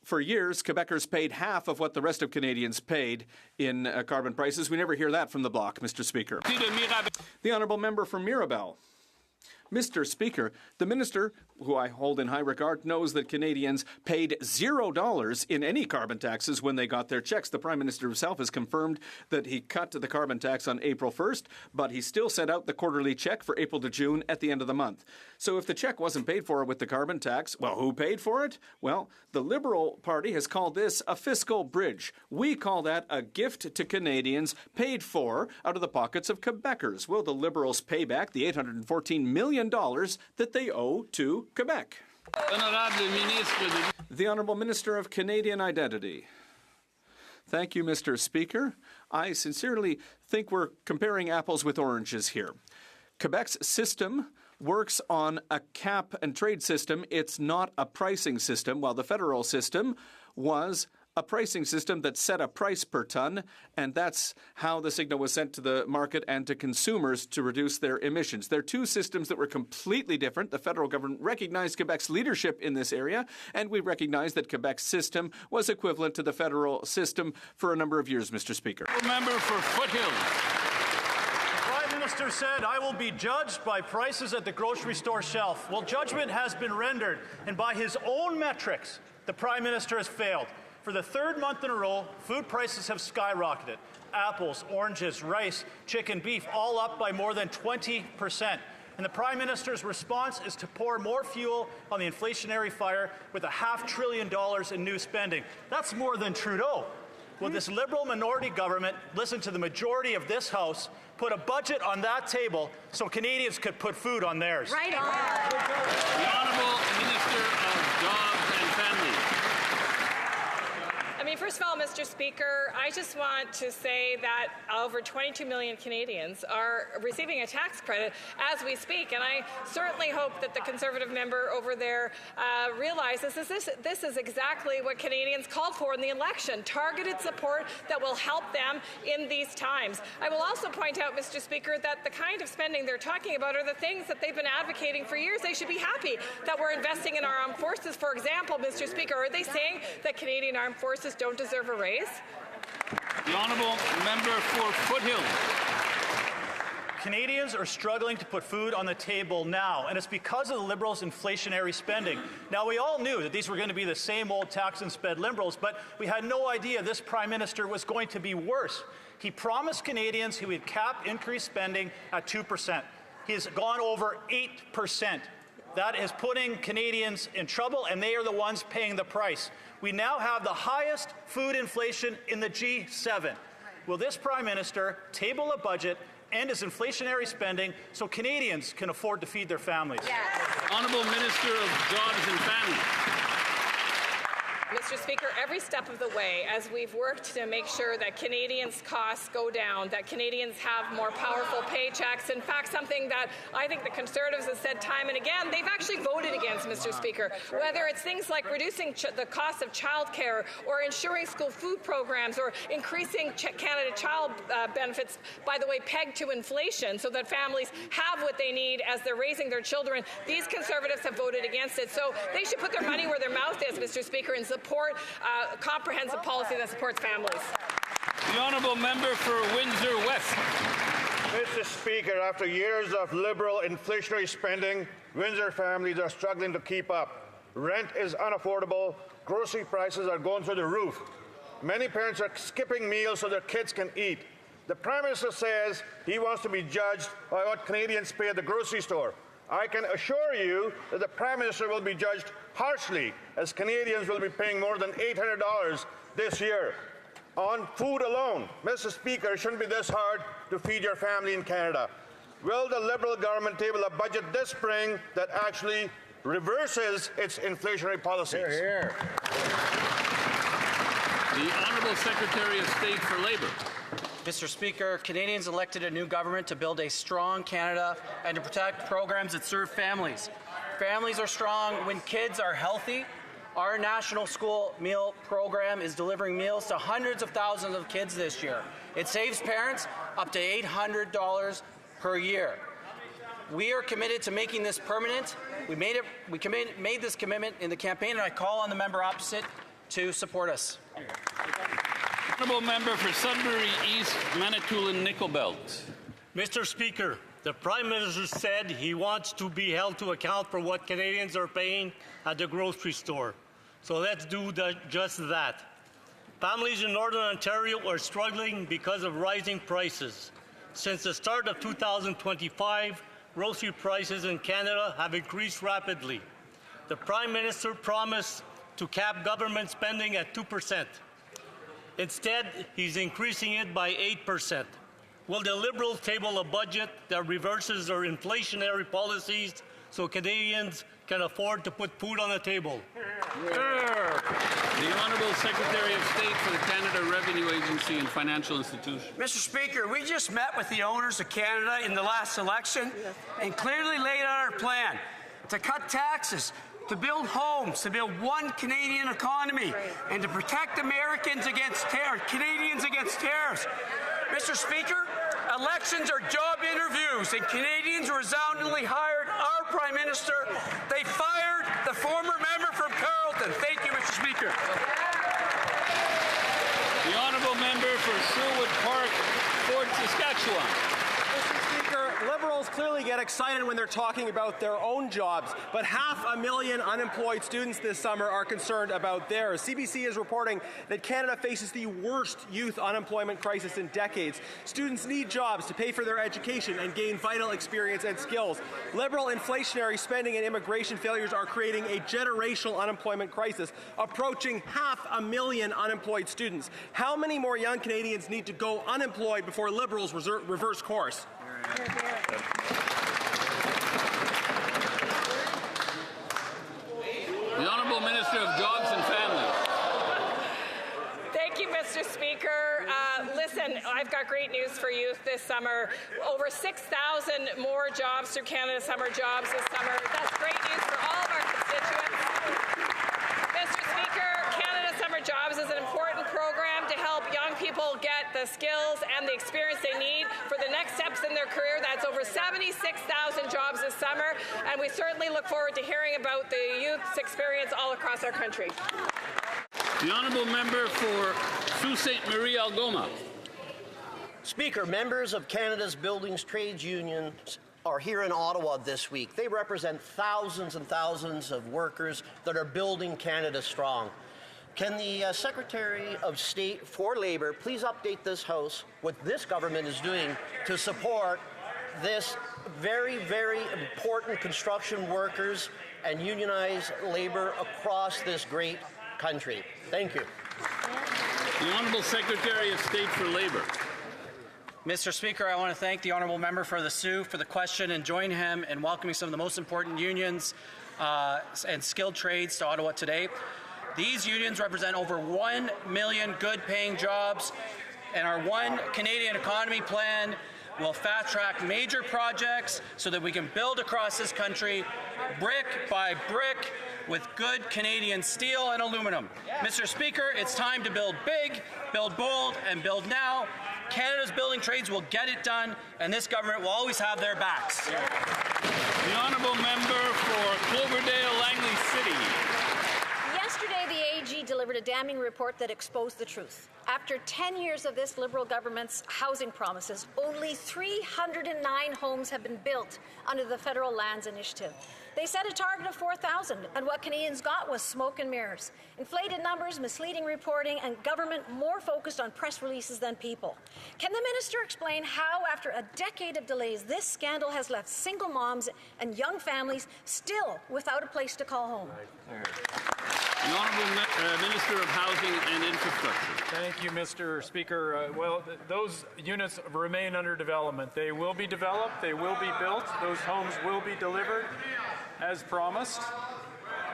For years, Quebecers paid half of what the rest of Canadians paid in carbon prices. We never hear that from the Bloc, Mr. Speaker. The Honourable Member for Mirabel. Mr. Speaker, the Minister, who I hold in high regard, knows that Canadians paid $0 in any carbon taxes when they got their checks. The Prime Minister himself has confirmed that he cut the carbon tax on April 1st, but he still sent out the quarterly check for April to June at the end of the month. So if the check wasn't paid for with the carbon tax, well, who paid for it? Well, the Liberal Party has called this a fiscal bridge. We call that a gift to Canadians paid for out of the pockets of Quebecers. Will the Liberals pay back the $814 million that they owe to Quebec? The Honourable Minister of Canadian Identity. Thank you, Mr. Speaker. I sincerely think we're comparing apples with oranges here. Quebec's system works on a cap and trade system. It's not a pricing system, while the federal system was a pricing system that set a price per ton, and that's how the signal was sent to the market and to consumers to reduce their emissions. They're two systems that were completely different. The federal government recognized Quebec's leadership in this area, and we recognize that Quebec's system was equivalent to the federal system for a number of years, Mr. Speaker.
Member for Foothills.
The Prime Minister said, I will be judged by prices at the grocery store shelf. Well, judgment has been rendered, and by his own metrics, the Prime Minister has failed. For the third month in a row, food prices have skyrocketed. Apples, oranges, rice, chicken, beef, all up by more than 20%. And the Prime Minister's response is to pour more fuel on the inflationary fire with $500 billion in new spending. That's more than Trudeau. Will this Liberal minority government listen to the majority of this House, put a budget on that table so Canadians could put food on theirs?
Right on.
The Honourable Minister of Jobs and Family.
I
mean, first of all, Mr. Speaker, I just want to say that over 22 million Canadians are receiving a tax credit as we speak, and I certainly hope that the Conservative member over there realizes this is exactly what Canadians called for in the election, targeted support that will help them in these times. I will also point out, Mr. Speaker, that the kind of spending they're talking about are the things that they've been advocating for years. They should be happy that we're investing in our armed forces. For example, Mr. Speaker, are they saying that Canadian armed forces don't deserve a raise?
The honourable member for Foothills.
Canadians are struggling to put food on the table now, and it's because of the Liberals' inflationary spending. Now, we all knew that these were going to be the same old tax and spend Liberals, but we had no idea this Prime Minister was going to be worse. He promised Canadians he would cap increased spending at 2%. He has gone over 8%. That is putting Canadians in trouble, and they are the ones paying the price. We now have the highest food inflation in the G7. Will this Prime Minister table a budget, end his inflationary spending, so Canadians can afford to feed their families?
Yes.
Honourable Minister of Jobs and Family.
Mr. Speaker, every step of the way, as we've worked to make sure that Canadians' costs go down, that Canadians have more powerful paychecks, in fact, something that I think the Conservatives have said time and again, they've actually voted against, Mr. Speaker, whether it's things like reducing the cost of childcare or ensuring school food programs or increasing Canada Child benefits, by the way, pegged to inflation so that families have what they need as they're raising their children. These Conservatives have voted against it, so they should put their money where their mouth is, Mr. Speaker, and support comprehensive policy that supports families.
The honourable member for Windsor West.
Mr. Speaker, after years of Liberal inflationary spending, Windsor families are struggling to keep up. Rent is unaffordable, grocery prices are going through the roof. Many parents are skipping meals so their kids can eat. The Prime Minister says he wants to be judged by what Canadians pay at the grocery store. I can assure you that the Prime Minister will be judged harshly, as Canadians will be paying more than $800 this year. On food alone, Mr. Speaker, it shouldn't be this hard to feed your family in Canada. Will the Liberal government table a budget this spring that actually reverses its inflationary policies?
Hear, hear. The Honourable Secretary of State for Labour.
Mr. Speaker, Canadians elected a new government to build a strong Canada and to protect programs that serve families. Families are strong when kids are healthy. Our National School Meal Program is delivering meals to hundreds of thousands of kids this year. It saves parents up to $800 per year. We are committed to making this permanent. We made this commitment in the campaign, and I call on the member opposite to support us.
Honourable member for Sudbury East, Manitoulin Nickel Belt.
Mr. Speaker, the Prime Minister said he wants to be held to account for what Canadians are paying at the grocery store. So let's do just that. Families in Northern Ontario are struggling because of rising prices. Since the start of 2025, grocery prices in Canada have increased rapidly. The Prime Minister promised to cap government spending at 2%. Instead, he's increasing it by 8%. Will the Liberals table a budget that reverses their inflationary policies so Canadians can afford to put food on the table?
The Honourable Secretary of State for the Canada Revenue Agency and Financial Institutions.
Mr. Speaker, we just met with the owners of Canada in the last election and clearly laid out our plan to cut taxes, to build homes, to build one Canadian economy, and to protect Americans against Canadians against tariffs. Mr. Speaker, elections are job interviews, and Canadians resoundingly hired our Prime Minister. They fired the former member from Carleton. Thank you, Mr. Speaker.
The honourable member for Sherwood Park, Fort Saskatchewan.
Mr. Speaker, Liberals clearly get excited when they're talking about their own jobs, but 500,000 unemployed students this summer are concerned about theirs. CBC is reporting that Canada faces the worst youth unemployment crisis in decades. Students need jobs to pay for their education and gain vital experience and skills. Liberal inflationary spending and immigration failures are creating a generational unemployment crisis, approaching 500,000 unemployed students. How many more young Canadians need to go unemployed before Liberals reverse course?
The Honourable Minister of Jobs and Family.
Mr. Speaker. Listen, I've got great news for youth this summer. Over 6,000 more jobs through Canada Summer Jobs this summer. That's great news for all of our constituents. Mr. Speaker, Canada Summer Jobs is an important program to help young people get the skills and the experience they need for the next steps in their career. That's over 76,000 jobs this summer, and we certainly look forward to hearing about the youth's experience all across our country.
The honourable member for Sault Ste. Marie Algoma.
Speaker, members of Canada's Buildings Trades Unions are here in Ottawa this week. They represent thousands and thousands of workers that are building Canada strong. Can the Secretary of State for Labour please update this House what this government is doing to support this very, very important construction workers and unionized labour across this great country? Thank you.
The Honourable Secretary of State for Labour.
Mr. Speaker, I want to thank the honourable member for the Sioux for the question and join him in welcoming some of the most important unions and skilled trades to Ottawa today. These unions represent over 1 million good-paying jobs, and our One Canadian Economy plan will fast-track major projects so that we can build across this country brick by brick with good Canadian steel and aluminum. Mr. Speaker, it's time to build big, build bold, and build now. Canada's building trades will get it done, and this government will always have their backs.
The honourable member for Cloverdale, Langley City.
Yesterday, the AG delivered a damning report that exposed the truth. After 10 years of this Liberal government's housing promises, only 309 homes have been built under the Federal Lands Initiative. They set a target of 4,000, and what Canadians got was smoke and mirrors. Inflated numbers, misleading reporting, and government more focused on press releases than people. Can the minister explain how, after a decade of delays, this scandal has left single moms and young families still without a place to call home?
The Honourable Minister of Housing and Infrastructure.
Thank you, Mr. Speaker. Those units remain under development. They will be developed, they will be built, those homes will be delivered as promised.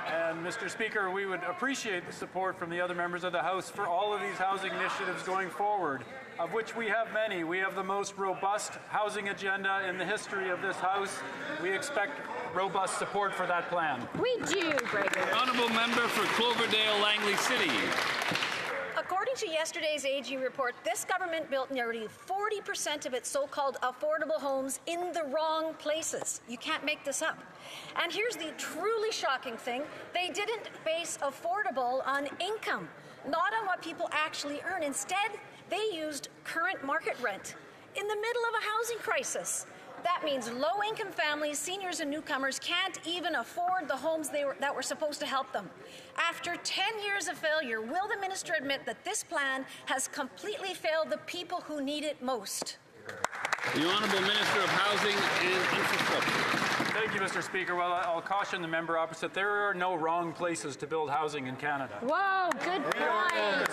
And Mr. Speaker, we would appreciate the support from the other members of the House for all of these housing initiatives going forward, of which we have many. We have the most robust housing agenda in the history of this House. We expect robust support for that plan.
We do, Gregory.
Honourable member for Cloverdale, Langley City.
According to yesterday's AG report, this government built nearly 40% of its so-called affordable homes in the wrong places. You can't make this up. And here's the truly shocking thing. They didn't base affordable on income, not on what people actually earn. Instead, they used current market rent in the middle of a housing crisis. That means low-income families, seniors and newcomers can't even afford the homes that were supposed to help them. After 10 years of failure, will the minister admit that this plan has completely failed the people who need it most?
The Honourable Minister of Housing and Infrastructure.
Thank you, Mr. Speaker. Well, I'll caution the member opposite. There are no wrong places to build housing in Canada.
Whoa, good point.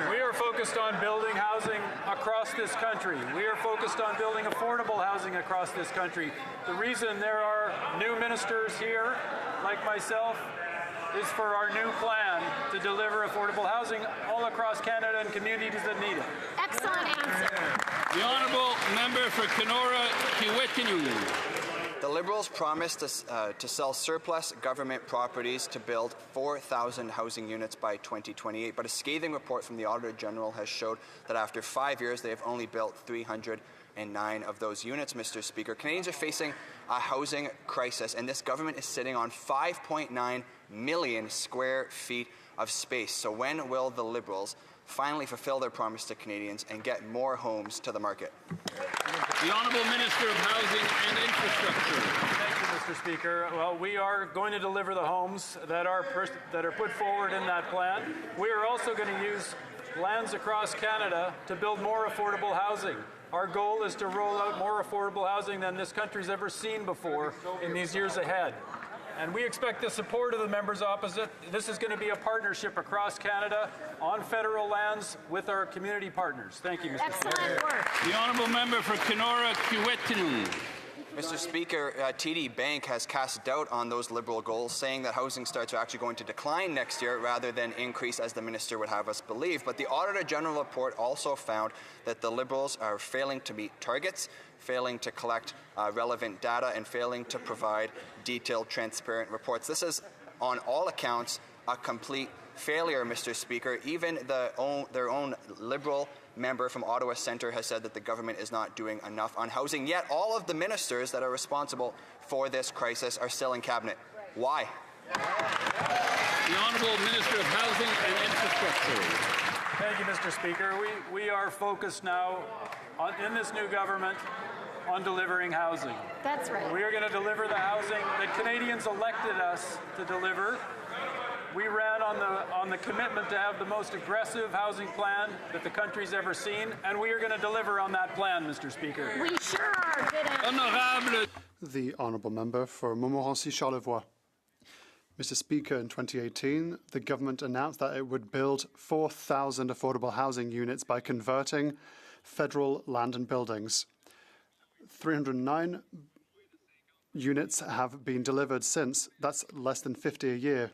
We are focused on building housing across this country. We are focused on building affordable housing across this country. The reason there are new ministers here, like myself, is for our new plan to deliver affordable housing all across Canada and communities that need it.
Excellent answer.
The Honourable Member for Kenora, Kiiwetinoong.
The Liberals promised to sell surplus government properties to build 4,000 housing units by 2028, but a scathing report from the Auditor General has showed that after 5 years they have only built 309 of those units, Mr. Speaker. Canadians are facing a housing crisis, and this government is sitting on 5.9 million square feet of space. So when will the Liberals finally fulfill their promise to Canadians and get more homes to the market?
The Honourable Minister of Housing and Infrastructure.
Thank you, Mr. Speaker. Well, we are going to deliver the homes that are put forward in that plan. We are also going to use lands across Canada to build more affordable housing. Our goal is to roll out more affordable housing than this country's ever seen before in these years ahead. And we expect the support of the members opposite. This is going to be a partnership across Canada on federal lands with our community partners. Thank you, Mr. Speaker.
Excellent work.
The Honourable Member for Kenora, Kiiwetinoong.
Mr. Speaker, TD Bank has cast doubt on those Liberal goals, saying that housing starts are actually going to decline next year rather than increase as the minister would have us believe. But the Auditor General report also found that the Liberals are failing to meet targets, failing to collect relevant data, and failing to provide detailed, transparent reports. This is, on all accounts, a complete failure, Mr. Speaker. Even their own Liberal member from Ottawa Centre has said that the government is not doing enough on housing, yet all of the ministers that are responsible for this crisis are still in cabinet. Why?
The Honourable Minister of Housing and Infrastructure.
Thank you, Mr. Speaker. We are focused now in this new government on delivering housing.
That's right.
We are going to deliver the housing that Canadians elected us to deliver. We ran on the commitment to have the most aggressive housing plan that the country's ever seen, and we are going to deliver on that plan, Mr. Speaker.
We sure are. Good
Honorable.
The Honourable Member for Montmorency-Charlevoix. Mr. Speaker, in 2018, the government announced that it would build 4,000 affordable housing units by converting federal land and buildings. 309 units have been delivered since. That's less than 50 a year.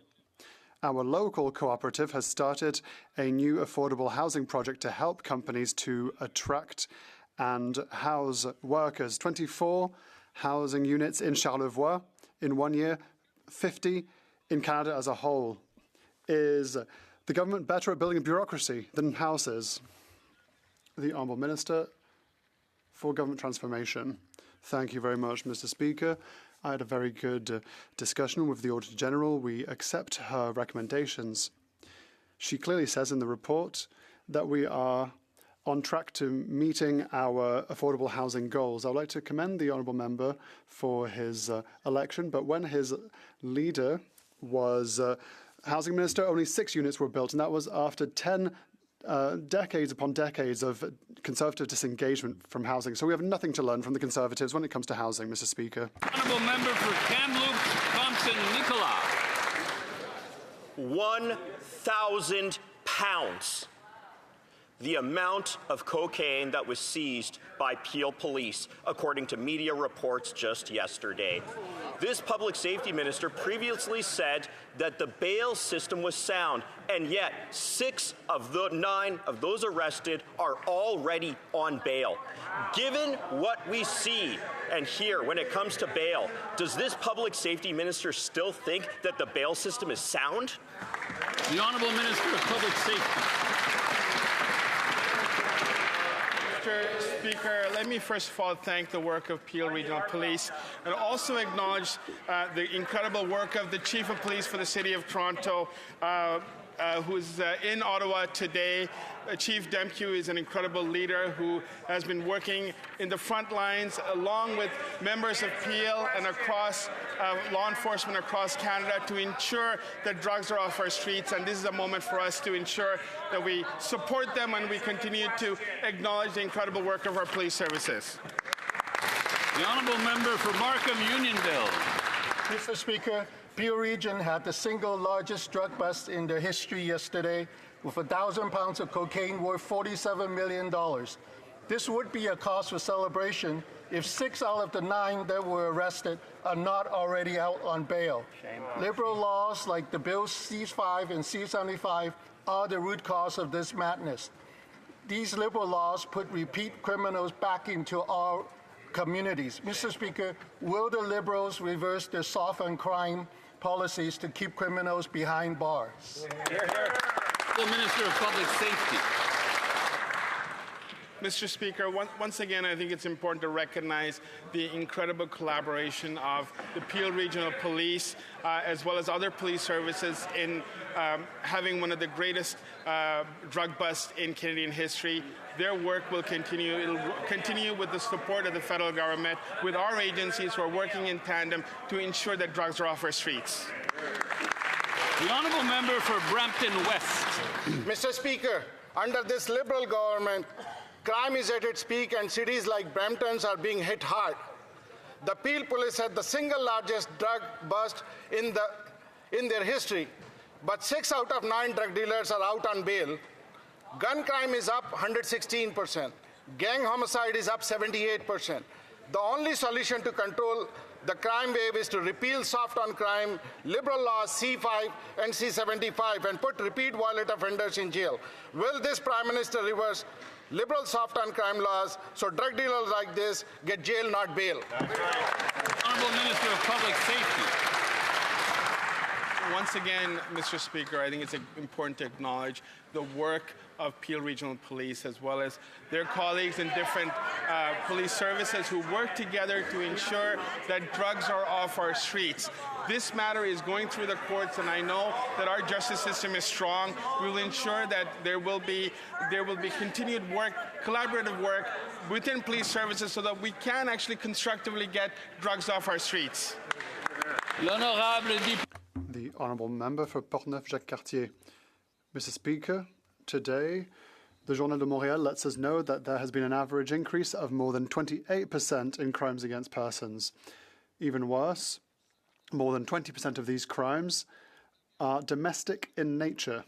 Our local cooperative has started a new affordable housing project to help companies to attract and house workers. 24 housing units in Charlevoix in 1 year, 50 in Canada as a whole. Is the government better at building bureaucracy than houses? The Honourable Minister for Government Transformation. Thank you very much, Mr. Speaker. I had a very good discussion with the Auditor General. We accept her recommendations. She clearly says in the report that we are on track to meeting our affordable housing goals. I would like to commend the Honourable Member for his election, but when his leader was Housing Minister, only 6 units were built, and that was after 10 decades upon decades of Conservative disengagement from housing. So we have nothing to learn from the Conservatives when it comes to housing, Mr. Speaker.
Honourable Member for Kamloops, Thompson, Nicola.
1,000 pounds. The amount of cocaine that was seized by Peel Police, according to media reports just yesterday. This public safety minister previously said that the bail system was sound, and yet 6 of the 9 of those arrested are already on bail. Given what we see and hear when it comes to bail, does this public safety minister still think that the bail system is sound?
The Honourable Minister of Public Safety.
Mr. Speaker, let me first of all thank the work of Peel Regional Police and also acknowledge the incredible work of the Chief of Police for the City of Toronto, who's in Ottawa today. Chief Demkew is an incredible leader who has been working in the front lines along with members of Peel and across law enforcement across Canada to ensure that drugs are off our streets. And this is a moment for us to ensure that we support them and we continue to acknowledge the incredible work of our police services.
The Honourable Member for Markham Unionville.
Mr. Speaker, Peel Region had the single largest drug bust in their history yesterday, with 1,000 pounds of cocaine worth $47 million. This would be a cause for celebration if 6 out of the 9 that were arrested are not already out on bail. Liberal laws like the Bills C5 and C75 are the root cause of this madness. These liberal laws put repeat criminals back into our communities. Mr. Speaker, will the Liberals reverse their soft on crime policies to keep criminals behind bars?
The Minister of Public Safety.
Mr. Speaker, once again, I think it's important to recognize the incredible collaboration of the Peel Regional Police, as well as other police services in having one of the greatest drug busts in Canadian history. Their work will continue. It will continue with the support of the federal government, with our agencies who are working in tandem to ensure that drugs are off our streets.
The Honourable Member for Brampton West.
Mr. Speaker, under this Liberal government, crime is at its peak and cities like Brampton's are being hit hard. The Peel Police had the single largest drug bust in their history, but 6 out of 9 drug dealers are out on bail. Gun crime is up 116%. Gang homicide is up 78%. The only solution to control the crime wave is to repeal soft on crime, liberal laws C5 and C75 and put repeat violent offenders in jail. Will this Prime Minister reverse liberal soft on crime laws so drug dealers like this get jail, not bail?
Honourable Minister of Public Safety.
Once again, Mr. Speaker, I think it's important to acknowledge the work of Peel Regional Police as well as their colleagues in different police services who work together to ensure that drugs are off our streets. This matter is going through the courts, and I know that our justice system is strong. We will ensure that there will be continued work, collaborative work within police services so that we can actually constructively get drugs off our streets.
The Honourable Member for Portneuf-Jacques-Cartier. Mr. Speaker, today the Journal de Montréal lets us know that there has been an average increase of more than 28% in crimes against persons. Even worse, more than 20% of these crimes are domestic in nature.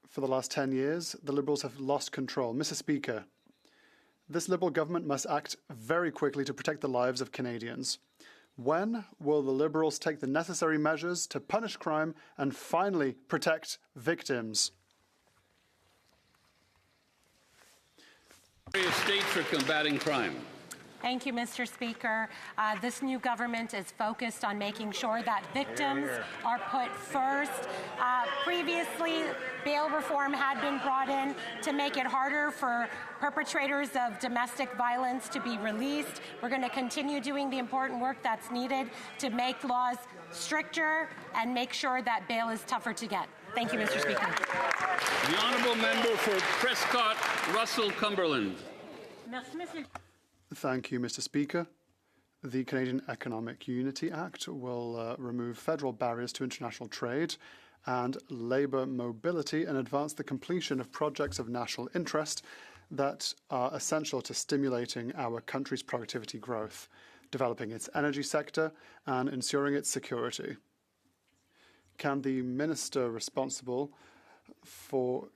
For the last 10 years, the Liberals have lost control. Mr. Speaker, this Liberal government must act very quickly to protect the lives of Canadians. When will the Liberals take the necessary measures to punish crime and finally protect victims?
State for combating crime.
Thank you, Mr. Speaker. This new government is focused on making sure that victims are put first. Previously, bail reform had been brought in to make it harder for perpetrators of domestic violence to be released. We're going to continue doing the important work that's needed to make laws stricter and make sure that bail is tougher to get. Thank you, Mr. Speaker.
The Honourable Member for Prescott Russell Cumberland.
Thank you, Mr. Speaker. The Canadian Economic Unity Act will remove federal barriers to international trade and labour mobility and advance the completion of projects of national interest that are essential to stimulating our country's productivity growth, developing its energy sector and ensuring its security. Can the Minister responsible for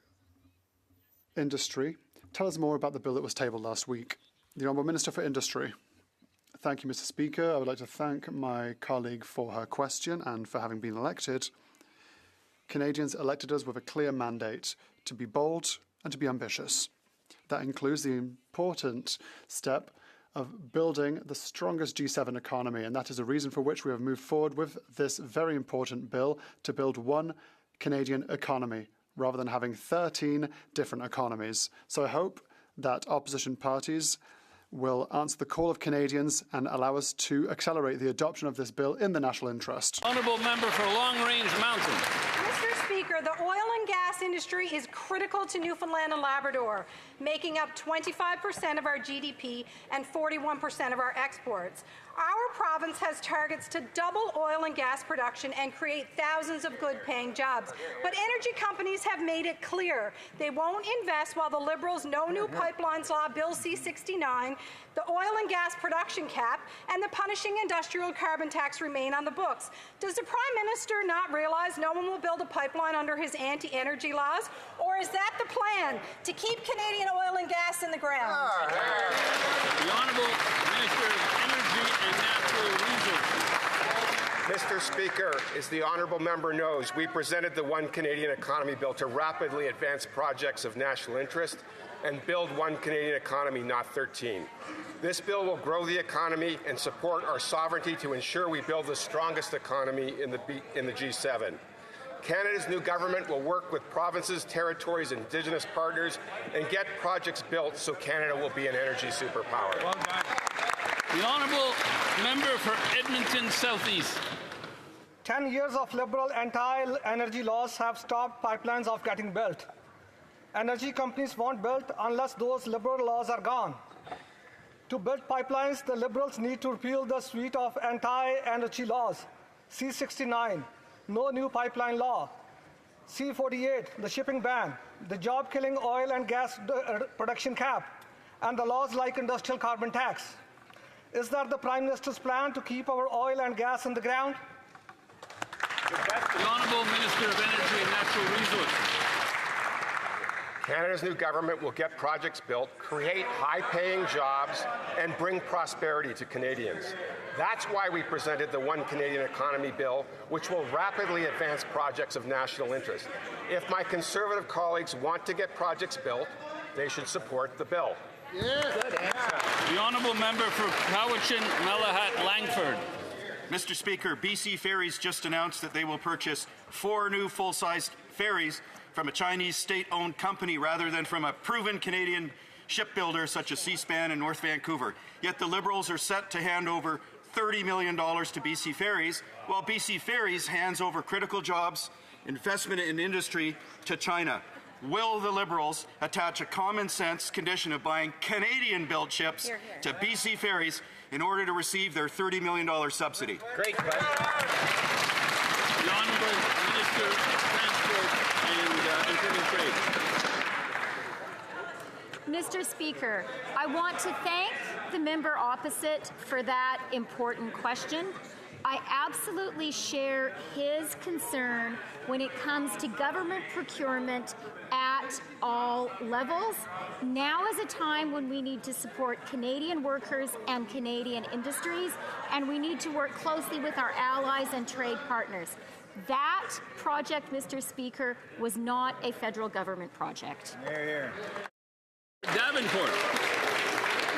Industry tell us more about the bill that was tabled last week? The Honourable Minister for Industry. Thank you, Mr. Speaker. I would like to thank my colleague for her question and for having been elected. Canadians elected us with a clear mandate to be bold and to be ambitious. That includes the important step of building the strongest G7 economy, and that is a reason for which we have moved forward with this very important bill to build one Canadian economy rather than having 13 different economies. So I hope that opposition parties will answer the call of Canadians and allow us to accelerate the adoption of this bill in the national interest.
Honourable Member for Long Range Mountain.
Mr. Speaker, the oil and gas industry is critical to Newfoundland and Labrador, making up 25% of our GDP and 41% of our exports. Our province has targets to double oil and gas production and create thousands of good-paying jobs. But energy companies have made it clear they won't invest while the Liberals' No New Pipelines Law, Bill C-69, the oil and gas production cap, and the punishing industrial carbon tax remain on the books. Does the Prime Minister not realize no one will build a pipeline under his anti-energy laws? Or is that the plan, to keep Canadian oil and gas in the ground?
The Honourable Minister of Energy and Natural Resources.
Mr. Speaker, as the honourable member knows, we presented the One Canadian Economy Bill to rapidly advance projects of national interest and build one Canadian economy, not 13. This bill will grow the economy and support our sovereignty to ensure we build the strongest economy in the G7. Canada's new government will work with provinces, territories, and Indigenous partners and get projects built so Canada will be an energy superpower.
Well done. The Honourable Member for Edmonton Southeast.
10 years of Liberal anti-energy laws have stopped pipelines of getting built. Energy companies won't build unless those Liberal laws are gone. To build pipelines, the Liberals need to repeal the suite of anti-energy laws. C-69, no new pipeline law. C-48, the shipping ban, the job-killing oil and gas production cap, and the laws like industrial carbon tax. Is that the Prime Minister's plan to keep our oil and gas in the ground?
The Honourable Minister of Energy and Natural Resources.
Canada's new government will get projects built, create high-paying jobs, and bring prosperity to Canadians. That's why we presented the One Canadian Economy Bill, which will rapidly advance projects of national interest. If my Conservative colleagues want to get projects built, they should support the bill.
The honourable member for Cowichan, Mellahut, Langford.
Mr. Speaker, BC Ferries just announced that they will purchase 4 new full-sized ferries from a Chinese state-owned company rather than from a proven Canadian shipbuilder such as Seaspan in North Vancouver. Yet the Liberals are set to hand over $30 million to BC Ferries, while BC Ferries hands over critical jobs, investment in industry to China. Will the Liberals attach a common-sense condition of buying Canadian-built ships to BC Ferries in order to receive their $30 million subsidy?
Great question.
The Honourable Minister of Transport and Internal Trade.
Mr. Speaker, I want to thank the member opposite for that important question. I absolutely share his concern when it comes to government procurement at all levels. Now is a time when we need to support Canadian workers and Canadian industries, and we need to work closely with our allies and trade partners. That project, Mr. Speaker, was not a federal government project.
Davenport.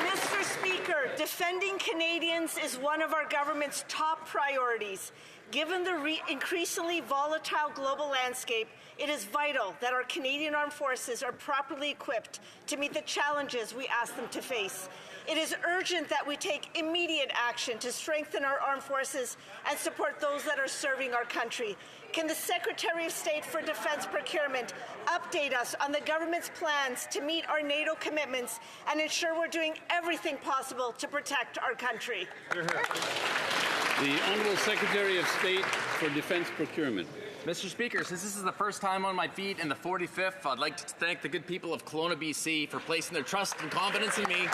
Mr. Speaker, defending Canadians is one of our government's top priorities. Given the increasingly volatile global landscape, it is vital that our Canadian Armed Forces are properly equipped to meet the challenges we ask them to face. It is urgent that we take immediate action to strengthen our armed forces and support those that are serving our country. Can the Secretary of State for Defence Procurement update us on the government's plans to meet our NATO commitments and ensure we're doing everything possible to protect our country?
The Honourable Secretary of State for Defence Procurement.
Mr. Speaker, since this is the first time on my feet in the 45th, I'd like to thank the good people of Kelowna, BC for placing their trust and confidence in me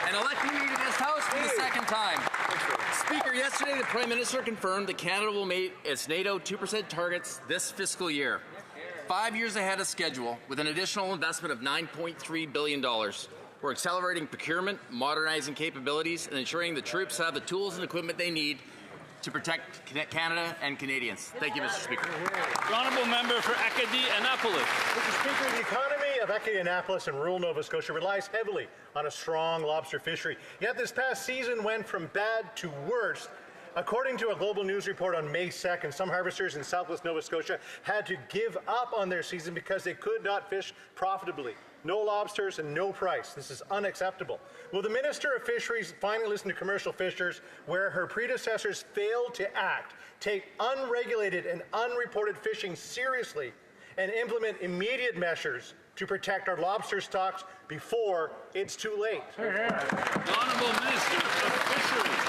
and electing me to this House for the second time. Speaker, yesterday the Prime Minister confirmed that Canada will meet its NATO 2% targets this fiscal year, 5 years ahead of schedule, with an additional investment of $9.3 billion. We're accelerating procurement, modernizing capabilities, and ensuring the troops have the tools and equipment they need to protect Canada and Canadians. Thank you, Mr. Speaker.
The Honourable Member for Acadie-Annapolis.
Mr. Speaker, the economy of Acadie-Annapolis and rural Nova Scotia relies heavily on a strong lobster fishery. Yet this past season went from bad to worse. According to a Global News report on May 2nd, some harvesters in southwest Nova Scotia had to give up on their season because they could not fish profitably. No lobsters and no price. This is unacceptable. Will the Minister of Fisheries finally listen to commercial fishers where her predecessors failed to act, take unregulated and unreported fishing seriously, and implement immediate measures to protect our lobster stocks before it's too late?
The Honourable Minister of Fisheries.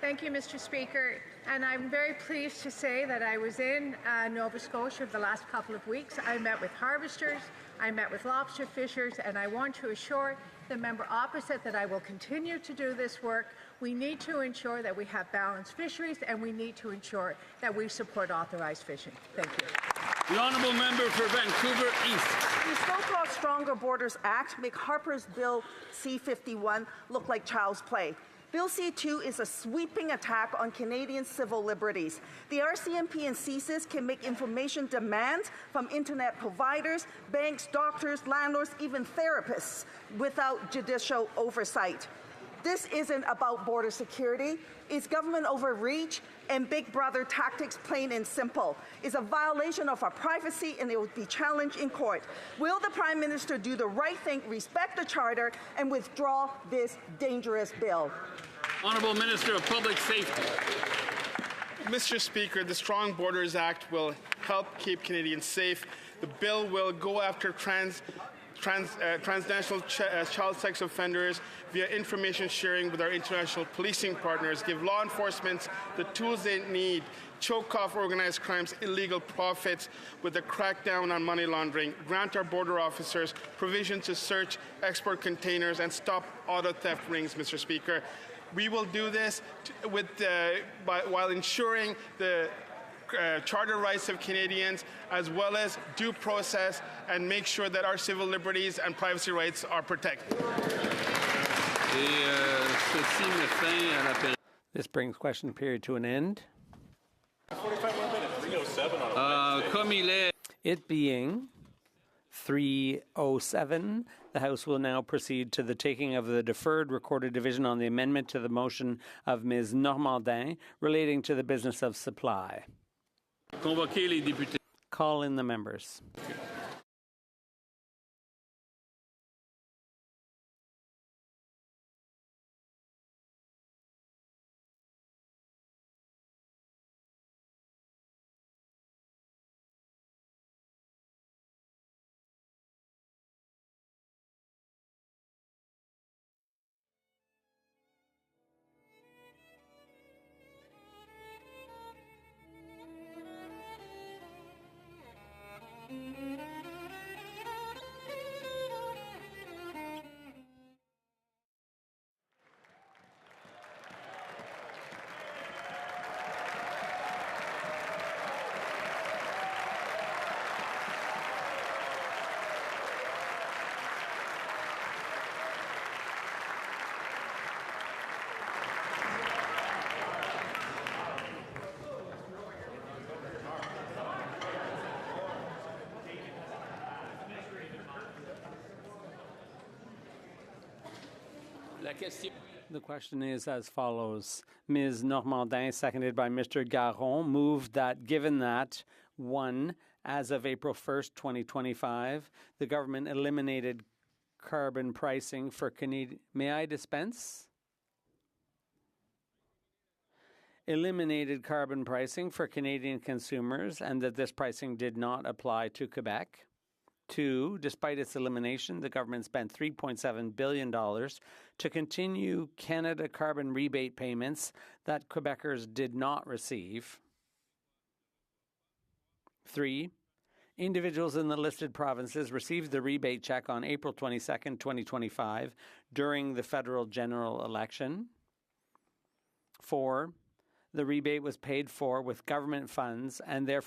Thank you, Mr. Speaker. And I'm very pleased to say that I was in Nova Scotia the last couple of weeks. I met with harvesters, I met with lobster fishers, and I want to assure the member opposite that I will continue to do this work. We need to ensure that we have balanced fisheries, and we need to ensure that we support authorized fishing. Thank you.
The Honourable Member for Vancouver East.
The so-called Stronger Borders Act make Harper's Bill C-51 look like child's play. Bill C-2 is a sweeping attack on Canadian civil liberties. The RCMP and CSIS can make information demands from internet providers, banks, doctors, landlords, even therapists without judicial oversight. This isn't about border security. It's government overreach and Big Brother tactics, plain and simple. It's a violation of our privacy, and it will be challenged in court. Will the Prime Minister do the right thing, respect the Charter, and withdraw this dangerous bill?
Honourable Minister of Public Safety.
Mr. Speaker, the Strong Borders Act will help keep Canadians safe. The bill will go after transnational child sex offenders via information sharing with our international policing partners, give law enforcement the tools they need, choke off organized crime's illegal profits with a crackdown on money laundering, grant our border officers provision to search export containers and stop auto theft rings, Mr. Speaker. We will do this while ensuring the charter rights of Canadians, as well as due process, and make sure that our civil liberties and privacy rights are protected.
This brings question period to an end.
45 more minutes. 3:07 on
It being 3:07, the House will now proceed to the taking of the deferred recorded division on the amendment to the motion of Ms. Normandin relating to the business of supply. Call in the members. The question is as follows. Ms. Normandin, seconded by Mr. Garon, moved that given that, 1, as of April 1st, 2025, the government eliminated carbon pricing for Canadian... May I dispense? Eliminated carbon pricing for Canadian consumers and that this pricing did not apply to Quebec. 2, despite its elimination, the government spent $3.7 billion to continue Canada carbon rebate payments that Quebecers did not receive. 3, individuals in the listed provinces received the rebate check on April 22, 2025, during the federal general election. 4, the rebate was paid for with government funds and therefore